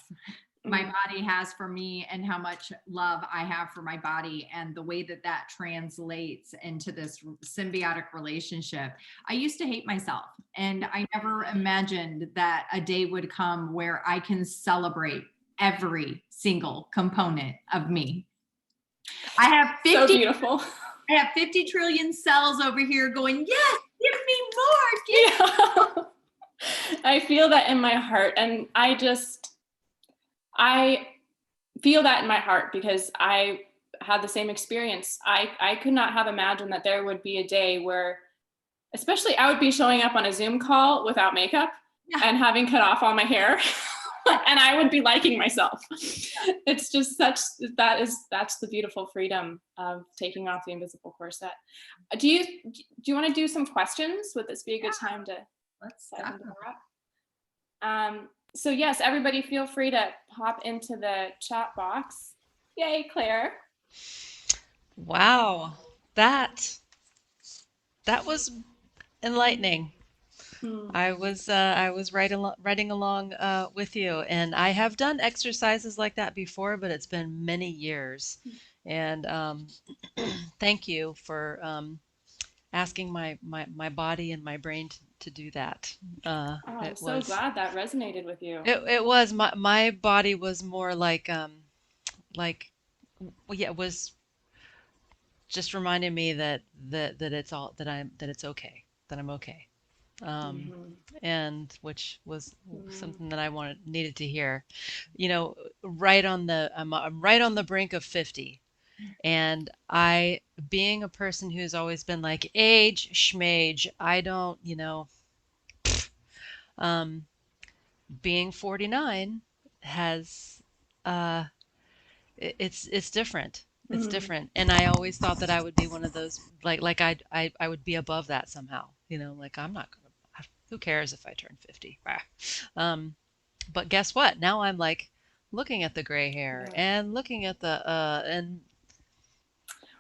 my body has for me and how much love I have for my body, and the way that that translates into this symbiotic relationship. I used to hate myself, and I never imagined that a day would come where I can celebrate every single component of me. I have 50, so beautiful. I have 50 trillion cells over here going, yes, give me more. Yeah. I feel that in my heart, and I feel that in my heart because I had the same experience. I could not have imagined that there would be a day where, especially, I would be showing up on a Zoom call without makeup and having cut off all my hair. And I would be liking myself. It's just that's the beautiful freedom of taking off the invisible corset. Do you want to do some questions? Would this be a good time to dive into that? So yes, everybody feel free to pop into the chat box. Yay, Claire. Wow, that was enlightening. I was writing along with you, and I have done exercises like that before, but it's been many years. And thank you for asking my body and my brain to do that. I'm so glad that resonated with you. It was my body was more like it was just reminding me that it's all that it's okay, that I'm okay. And which was something that I needed to hear. I'm right on the brink of 50, and being a person who's always been like age schmage, I don't, being 49 has it's different. It's different, and I always thought that I would be one of those like I would be above that somehow. Like I'm not gonna. Who cares if I turn 50? But guess what? Now I'm like looking at the gray hair and looking at the and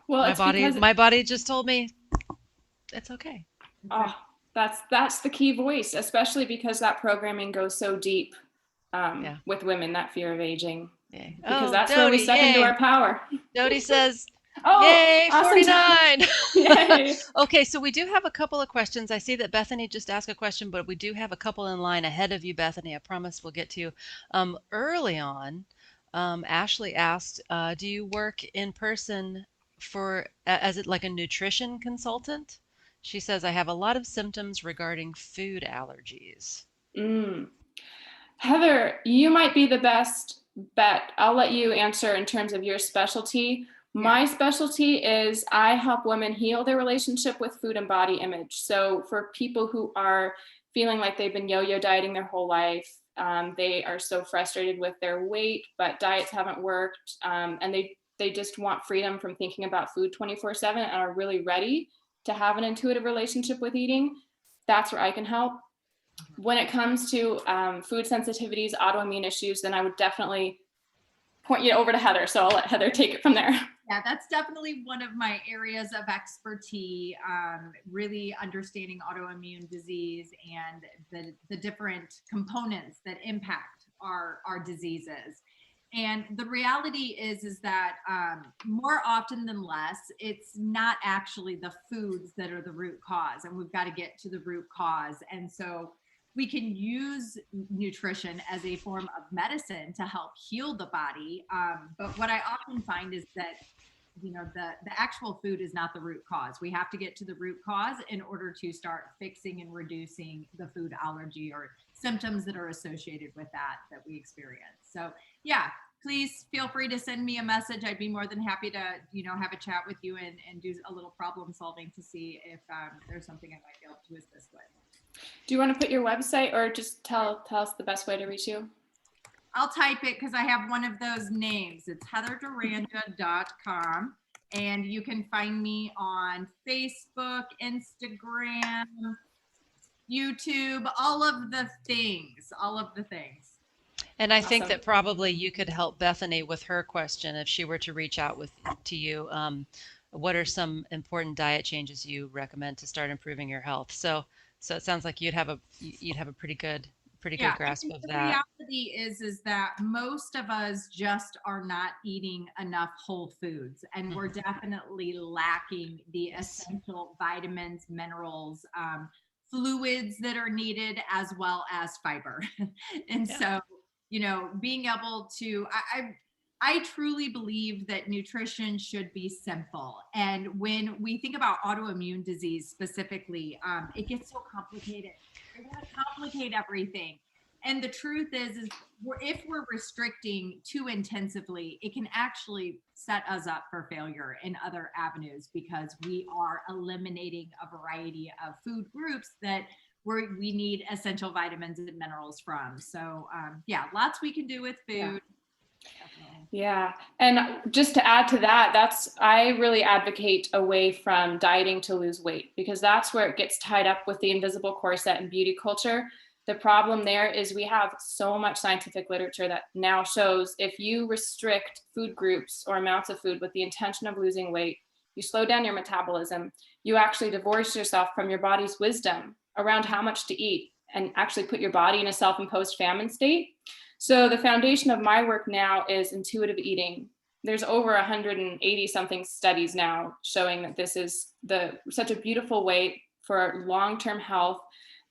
my body just told me it's okay. Oh, that's the key voice, especially because that programming goes so deep with women, that fear of aging. Yeah. Because that's where we step into our power. Dodie says, yay, awesome. 49. Yay. Okay, so we do have a couple of questions. I see that Bethany just asked a question, but we do have a couple in line ahead of you, Bethany. I promise we'll get to you. Early on, Ashley asked, do you work in person as it like a nutrition consultant? She says, I have a lot of symptoms regarding food allergies. Heather, you might be the best bet. I'll let you answer in terms of your specialty. My specialty is I help women heal their relationship with food and body image. So for people who are feeling like they've been yo-yo dieting their whole life, they are so frustrated with their weight, but diets haven't worked, and they just want freedom from thinking about food 24/7 and are really ready to have an intuitive relationship with eating, that's where I can help. When it comes to food sensitivities, autoimmune issues, then I would definitely point you over to Heather. So I'll let Heather take it from there. Yeah, that's definitely one of my areas of expertise, really understanding autoimmune disease and the different components that impact our diseases. And the reality is that more often than less, it's not actually the foods that are the root cause, and we've got to get to the root cause. And so we can use nutrition as a form of medicine to help heal the body. But what I often find is that the actual food is not the root cause. We have to get to the root cause in order to start fixing and reducing the food allergy or symptoms that are associated with that we experience. So yeah, please feel free to send me a message. I'd be more than happy to have a chat with you and do a little problem solving to see if there's something I might be able to assist with. Do you want to put your website, or just tell us the best way to reach you? I'll type it because I have one of those names. It's heatherderanja.com. And you can find me on Facebook, Instagram, YouTube, all of the things. And I think Awesome. that probably you could help Bethany with her question if she were to reach out to you. What are some important diet changes you recommend to start improving your health? So it sounds like you'd have a pretty good grasp of the that. reality is that most of us just are not eating enough whole foods, and we're definitely lacking the essential vitamins, minerals, fluids that are needed, as well as fiber. And so being able to I truly believe that nutrition should be simple. And when we think about autoimmune disease specifically, it gets so complicated. They want to complicate everything. And the truth is if we're restricting too intensively, it can actually set us up for failure in other avenues, because we are eliminating a variety of food groups that we need essential vitamins and minerals from. So lots we can do with food. Yeah. And just to add to that, I really advocate away from dieting to lose weight, because that's where it gets tied up with the invisible corset and beauty culture. The problem there is we have so much scientific literature that now shows if you restrict food groups or amounts of food with the intention of losing weight, you slow down your metabolism, you actually divorce yourself from your body's wisdom around how much to eat, and actually put your body in a self-imposed famine state. So the foundation of my work now is intuitive eating. There's over 180 something studies now showing that this is such a beautiful way for long-term health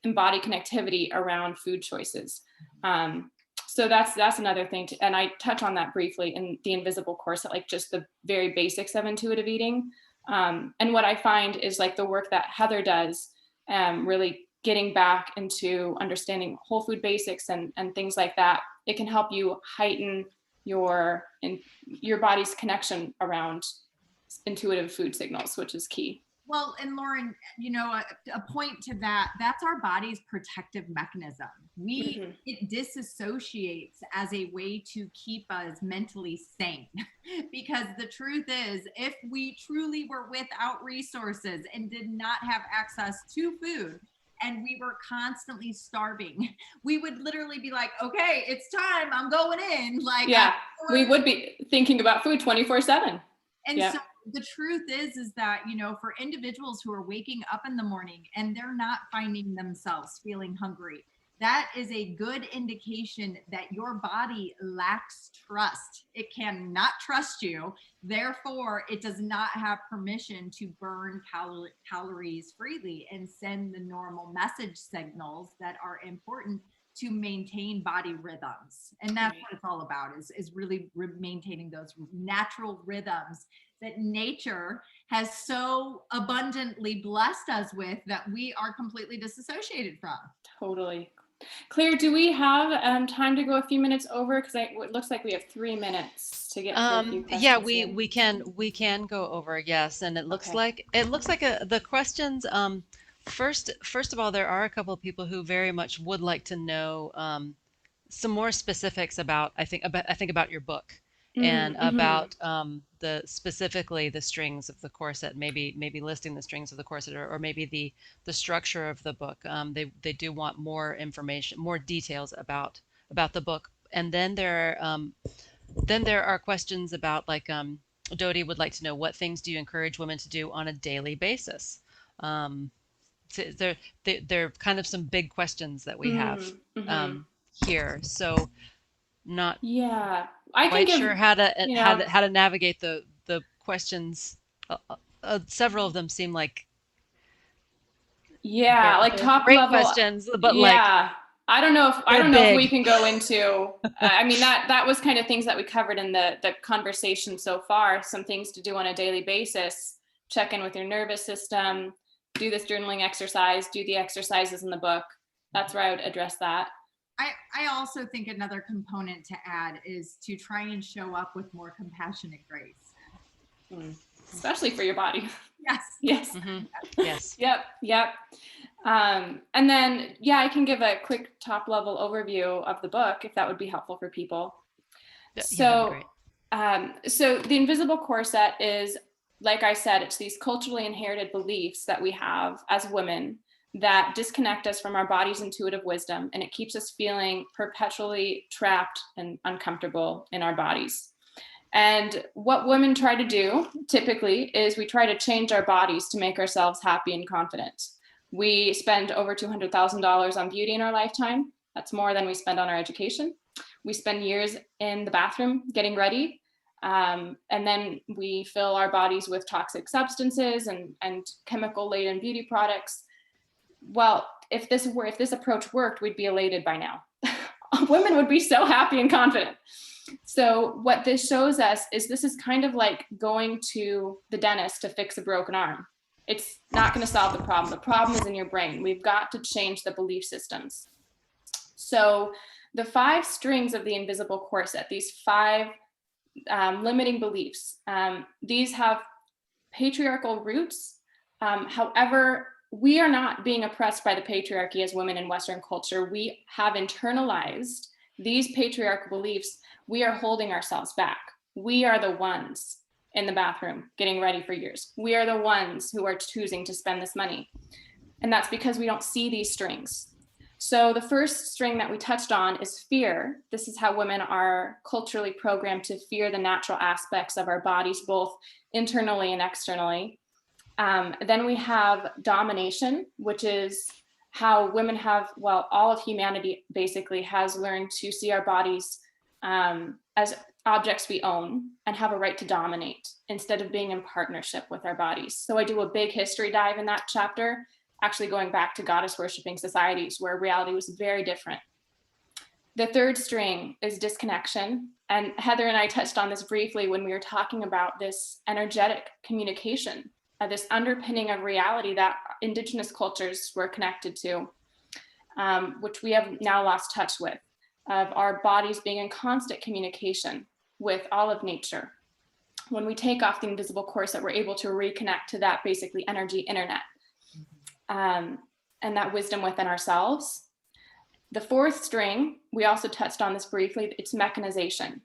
and body connectivity around food choices. So that's another thing, and I touch on that briefly in the invisible corset, like just the very basics of intuitive eating. And what I find is like the work that Heather does, really getting back into understanding whole food basics and things like that, it can help you heighten your body's connection around intuitive food signals, which is key. Well, and Lauren, a point to that's our body's protective mechanism. It disassociates as a way to keep us mentally sane. Because the truth is, if we truly were without resources and did not have access to food, and we were constantly starving, we would literally be like, okay, it's time, I'm going in. Like, yeah, we would be thinking about food 24/7. And so the truth is that, for individuals who are waking up in the morning and they're not finding themselves feeling hungry, that is a good indication that your body lacks trust. It cannot trust you. Therefore, it does not have permission to burn calories freely and send the normal message signals that are important to maintain body rhythms. And that's what it's all about, is really maintaining those natural rhythms that nature has so abundantly blessed us with that we are completely disassociated from. Totally. Claire, do we have time to go a few minutes over? Because it looks like we have 3 minutes to get through a few questions. Yeah, we can go over, yes. And it looks like the questions. First of all, there are a couple of people who very much would like to know some more specifics about about your book. And about specifically the strings of the corset, maybe listing the strings of the corset, or maybe the structure of the book. They do want more information, more details about the book. And then there are questions about Dodie would like to know, what things do you encourage women to do on a daily basis? Um, they're kind of some big questions that we have Mm-hmm. here. So not Yeah, I can quite give, sure how to you know, how to navigate the questions. Several of them seem like yeah, like they're top great level. questions, but like Yeah. I they're don't know if we big. can go into, I mean, that was kind of things that we covered in the conversation so far, some things to do on a daily basis, check in with your nervous system, do this journaling exercise, do the exercises in the book. That's where I would address that. I also think another component to add is to try and show up with more compassion and grace. Especially for your body. Yes. Yes. Mm-hmm. Yes. Yep. And then, yeah, I can give a quick top level overview of the book if that would be helpful for people. Yeah, that'd be So, great. so the Invisible Corset is, like I said, it's these culturally inherited beliefs that we have as women that disconnect us from our body's intuitive wisdom, and it keeps us feeling perpetually trapped and uncomfortable in our bodies. And what women try to do typically is we try to change our bodies to make ourselves happy and confident. We spend over $200,000 on beauty in our lifetime. That's more than we spend on our education. We spend years in the bathroom getting ready. And then we fill our bodies with toxic substances and chemical laden beauty products. Well, if this approach worked, we'd be elated by now. Women would be so happy and confident. So what this shows us is this is kind of like going to the dentist to fix a broken arm. It's not going to solve the problem. The problem is in your brain. We've got to change the belief systems. So the 5 strings of the invisible corset, these 5 limiting beliefs, these have patriarchal roots. However, we are not being oppressed by the patriarchy as women in Western culture. We have internalized these patriarchal beliefs. We are holding ourselves back. We are the ones in the bathroom getting ready for years. We are the ones who are choosing to spend this money. And that's because we don't see these strings. So the first string that we touched on is fear. This is how women are culturally programmed to fear the natural aspects of our bodies, both internally and externally. Then we have domination, which is how women have, well, all of humanity basically has learned to see our bodies as objects we own and have a right to dominate instead of being in partnership with our bodies. So I do a big history dive in that chapter, actually going back to goddess worshiping societies where reality was very different. The third string is disconnection. And Heather and I touched on this briefly when we were talking about this energetic communication, this underpinning of reality that indigenous cultures were connected to, which we have now lost touch with, of our bodies being in constant communication with all of nature. When we take off the invisible corset, we're able to reconnect to that basically energy internet, and that wisdom within ourselves. The fourth string, we also touched on this briefly, it's mechanization.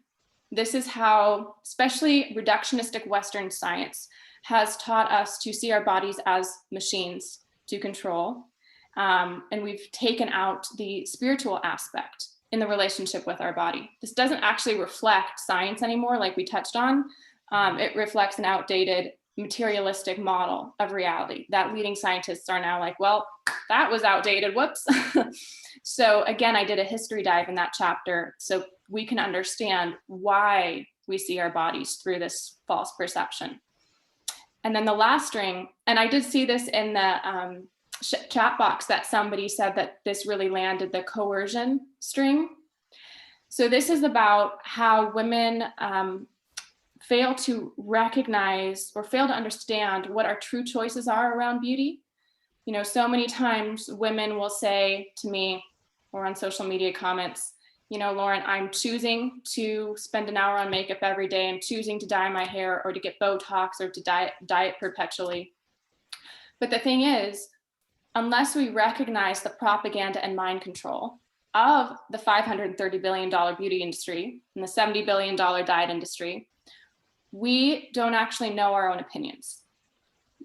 This is how, especially reductionistic Western science, has taught us to see our bodies as machines to control. And we've taken out the spiritual aspect in the relationship with our body. This doesn't actually reflect science anymore, like we touched on. It reflects an outdated materialistic model of reality that leading scientists are now like, well, that was outdated, whoops. So again, I did a history dive in that chapter so we can understand why we see our bodies through this false perception. And then the last string, and I did see this in the chat box that somebody said that this really landed, the coercion string. So this is about how women fail to recognize or fail to understand what our true choices are around beauty. You know, so many times women will say to me or on social media comments, you know, Lauren, I'm choosing to spend an hour on makeup every day. I'm choosing to dye my hair or to get Botox or to diet perpetually. But the thing is, unless we recognize the propaganda and mind control of the $530 billion beauty industry and the $70 billion diet industry, we don't actually know our own opinions.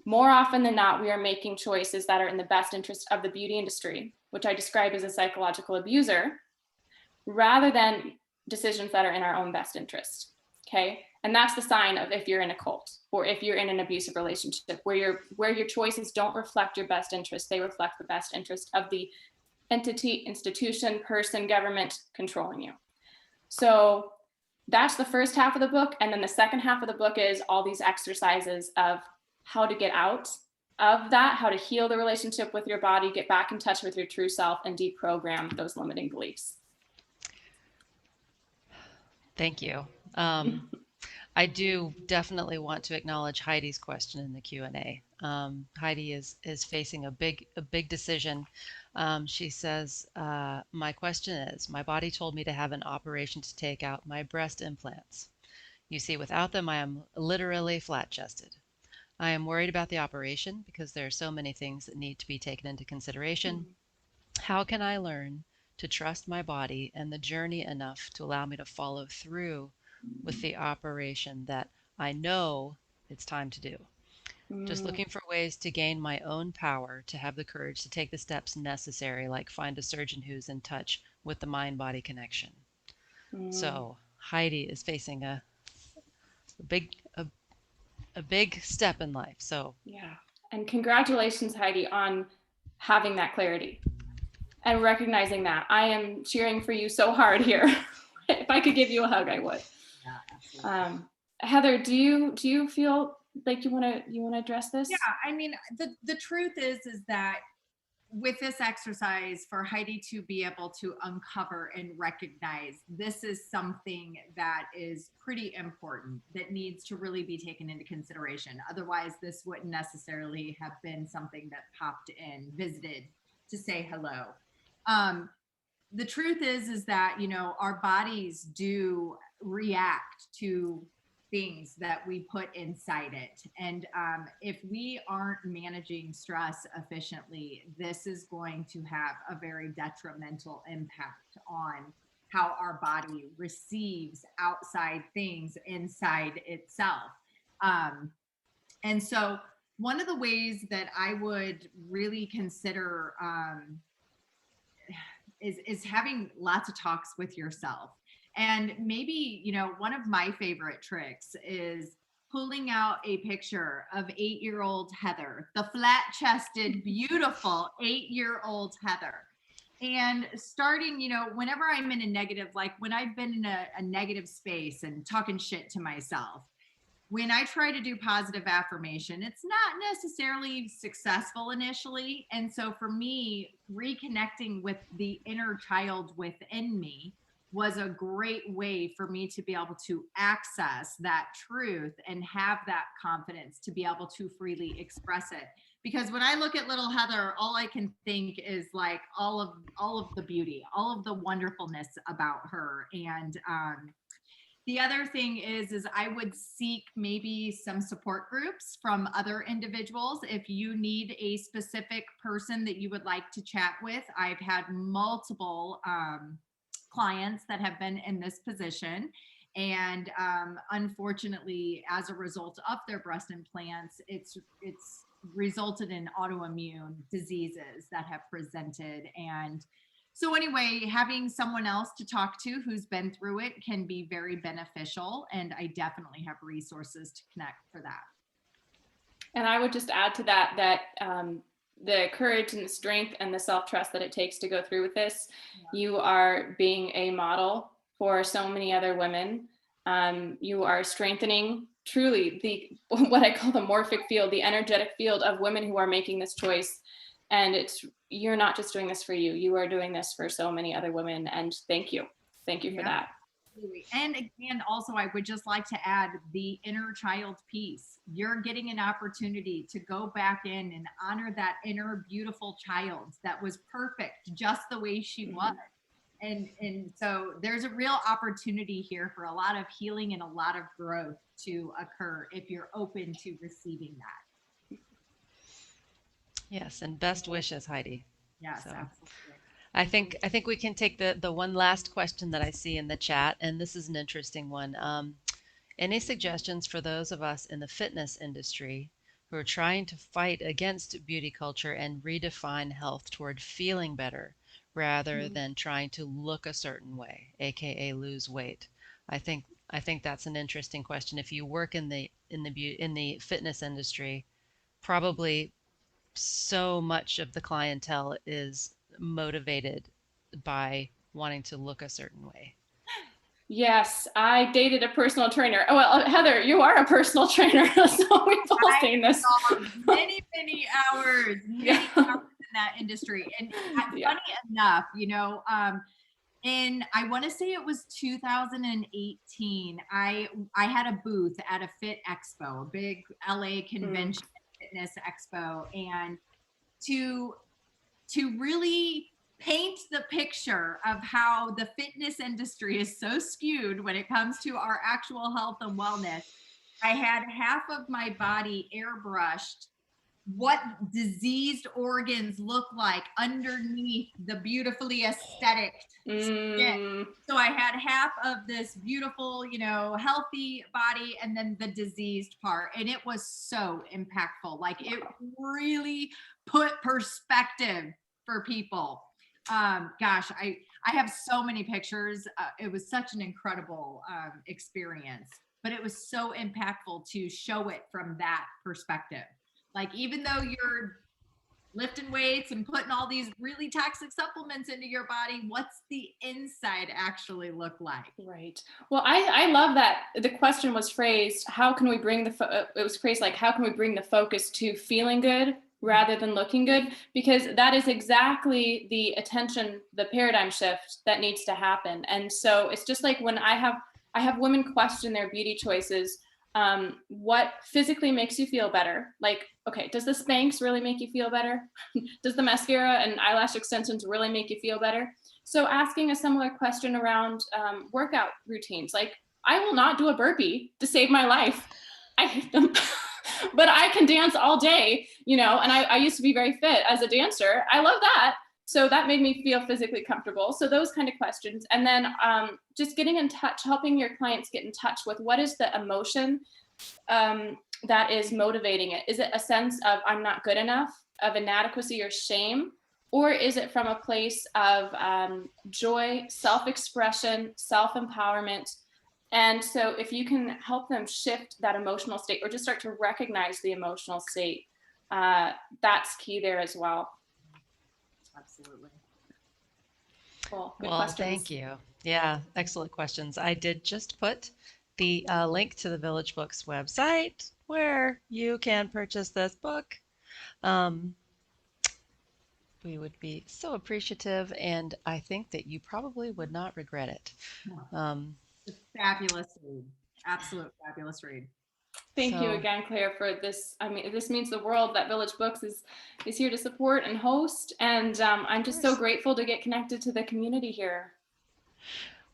More often than not, we are making choices that are in the best interest of the beauty industry, which I describe as a psychological abuser, rather than decisions that are in our own best interest. Okay. And that's the sign of if you're in a cult or if you're in an abusive relationship where your choices don't reflect your best interest. They reflect the best interest of the entity, institution, person, government controlling you. So that's the first half of the book. And then the second half of the book is all these exercises of how to get out of that, how to heal the relationship with your body, get back in touch with your true self, and deprogram those limiting beliefs. Thank you. I do definitely want to acknowledge Heidi's question in the Q&A. Heidi is facing a big decision. She says, my question is, my body told me to have an operation to take out my breast implants. You see, without them, I am literally flat-chested. I am worried about the operation because there are so many things that need to be taken into consideration. How can I learn to trust my body and the journey enough to allow me to follow through with the operation that I know it's time to do? Just looking for ways to gain my own power, to have the courage to take the steps necessary, like find a surgeon who's in touch with the mind-body connection. So Heidi is facing a big step in life. So yeah. And congratulations, Heidi, on having that clarity and recognizing that. I am cheering for you so hard here. If I could give you a hug, I would. Yeah, absolutely. Heather, do you feel like you want to address this? Yeah, I mean, the truth is that with this exercise, for Heidi to be able to uncover and recognize this is something that is pretty important, that needs to really be taken into consideration. Otherwise, this wouldn't necessarily have been something that popped in, visited to say hello. The truth is that, you know, our bodies do react to things that we put inside it. And if we aren't managing stress efficiently, this is going to have a very detrimental impact on how our body receives outside things inside itself. And so one of the ways that I would really consider is having lots of talks with yourself. And maybe, you know, one of my favorite tricks is pulling out a picture of 8-year-old Heather, the flat-chested, beautiful 8-year-old Heather. And starting, you know, whenever I'm in a negative, like when I've been in a negative space and talking shit to myself, when I try to do positive affirmation, it's not necessarily successful initially. And so for me, reconnecting with the inner child within me was a great way for me to be able to access that truth and have that confidence to be able to freely express it. Because when I look at little Heather, all I can think is like all of the beauty, all of the wonderfulness about her. And the other thing is I would seek maybe some support groups from other individuals. If you need a specific person that you would like to chat with, I've had multiple clients that have been in this position. And unfortunately, as a result of their breast implants, it's resulted in autoimmune diseases that have presented. And so anyway, having someone else to talk to who's been through it can be very beneficial. And I definitely have resources to connect for that. And I would just add to that, the courage and the strength and the self-trust that it takes to go through with this, you are being a model for so many other women. You are strengthening truly what I call the morphic field, the energetic field of women who are making this choice. And you're not just doing this for you, you are doing this for so many other women. And thank you for that. Absolutely. And also I would just like to add the inner child piece. You're getting an opportunity to go back in and honor that inner beautiful child that was perfect just the way she was. And so there's a real opportunity here for a lot of healing and a lot of growth to occur if you're open to receiving that. yes, and best wishes, Heidi. Yes, So absolutely. I think we can take the one last question that I see in the chat, and this is an interesting one. Any suggestions for those of us in the fitness industry who are trying to fight against beauty culture and redefine health toward feeling better rather than trying to look a certain way, aka lose weight? I think I think that's an interesting question. If you work in the fitness industry, probably so much of the clientele is motivated by wanting to look a certain way. Yes, I dated a personal trainer. Oh, well, Heather, you are a personal trainer, so we've all seen this. Many hours, many hours in that industry. And funny enough, I want to say it was 2018. I had a booth at a Fit Expo, a big LA convention fitness expo, and to really paint the picture of how the fitness industry is so skewed when it comes to our actual health and wellness, I had half of my body airbrushed what diseased organs look like underneath the beautifully aesthetic skin. So I had half of this beautiful, healthy body and then the diseased part. And it was so impactful. Like it really put perspective for people. Gosh, I have so many pictures. It was such an incredible experience, but it was so impactful to show it from that perspective. Like, even though you're lifting weights and putting all these really toxic supplements into your body, what's the inside actually look like? Right. Well, I love that the question was phrased, how can we bring it was phrased like, how can we bring the focus to feeling good rather than looking good? Because that is exactly the attention, the paradigm shift that needs to happen. And so it's just like when I have women question their beauty choices, what physically makes you feel better? Like, okay, does the Spanx really make you feel better? Does the mascara and eyelash extensions really make you feel better? So asking a similar question around workout routines, like, I will not do a burpee to save my life. I hate them. But I can dance all day, and I used to be very fit as a dancer. I love that. So that made me feel physically comfortable. So those kind of questions. And then just getting in touch, helping your clients get in touch with what is the emotion that is motivating it. Is it a sense of I'm not good enough, of inadequacy or shame? Or is it from a place of joy, self-expression, self-empowerment? And so if you can help them shift that emotional state or just start to recognize the emotional state, that's key there as well. Absolutely. Cool. Good Well, questions. thank you. Yeah, excellent questions. I did just put the link to the Village Books website where you can purchase this book. We would be so appreciative, and I think that you probably would not regret it. It's a fabulous read. Absolute fabulous read. Thank you again, Claire, for this. I mean, this means the world that Village Books is here to support and host. And I'm just so grateful to get connected to the community here.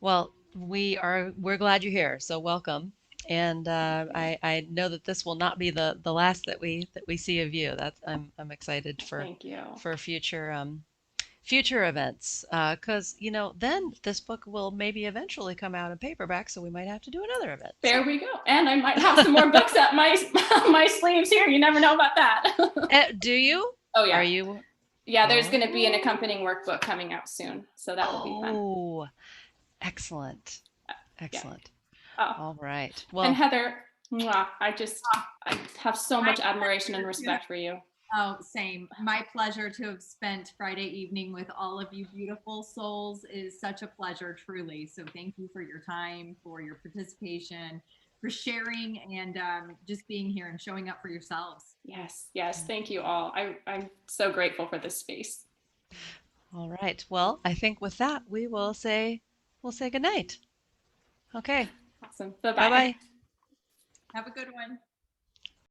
Well, we're glad you're here. So welcome. And I know that this will not be the last that we see of you. I'm excited for Thank you. For future events, because then this book will maybe eventually come out in paperback, so we might have to do another event. There we go. And I might have some more books up my sleeves here. You never know about that. Do you? Oh yeah. Are you? Yeah, there's going to be an accompanying workbook coming out soon, so that will be fun. Oh, excellent. Yeah. Oh. All right. Well, and Heather, I have so much admiration and respect for you. Oh, same. My pleasure to have spent Friday evening with all of you beautiful souls is such a pleasure, truly. So thank you for your time, for your participation, for sharing, and just being here and showing up for yourselves. Yes. Thank you all. I'm so grateful for this space. All right. Well, I think with that, we'll say good night. Okay. Awesome. Bye-bye. Bye-bye. Have a good one.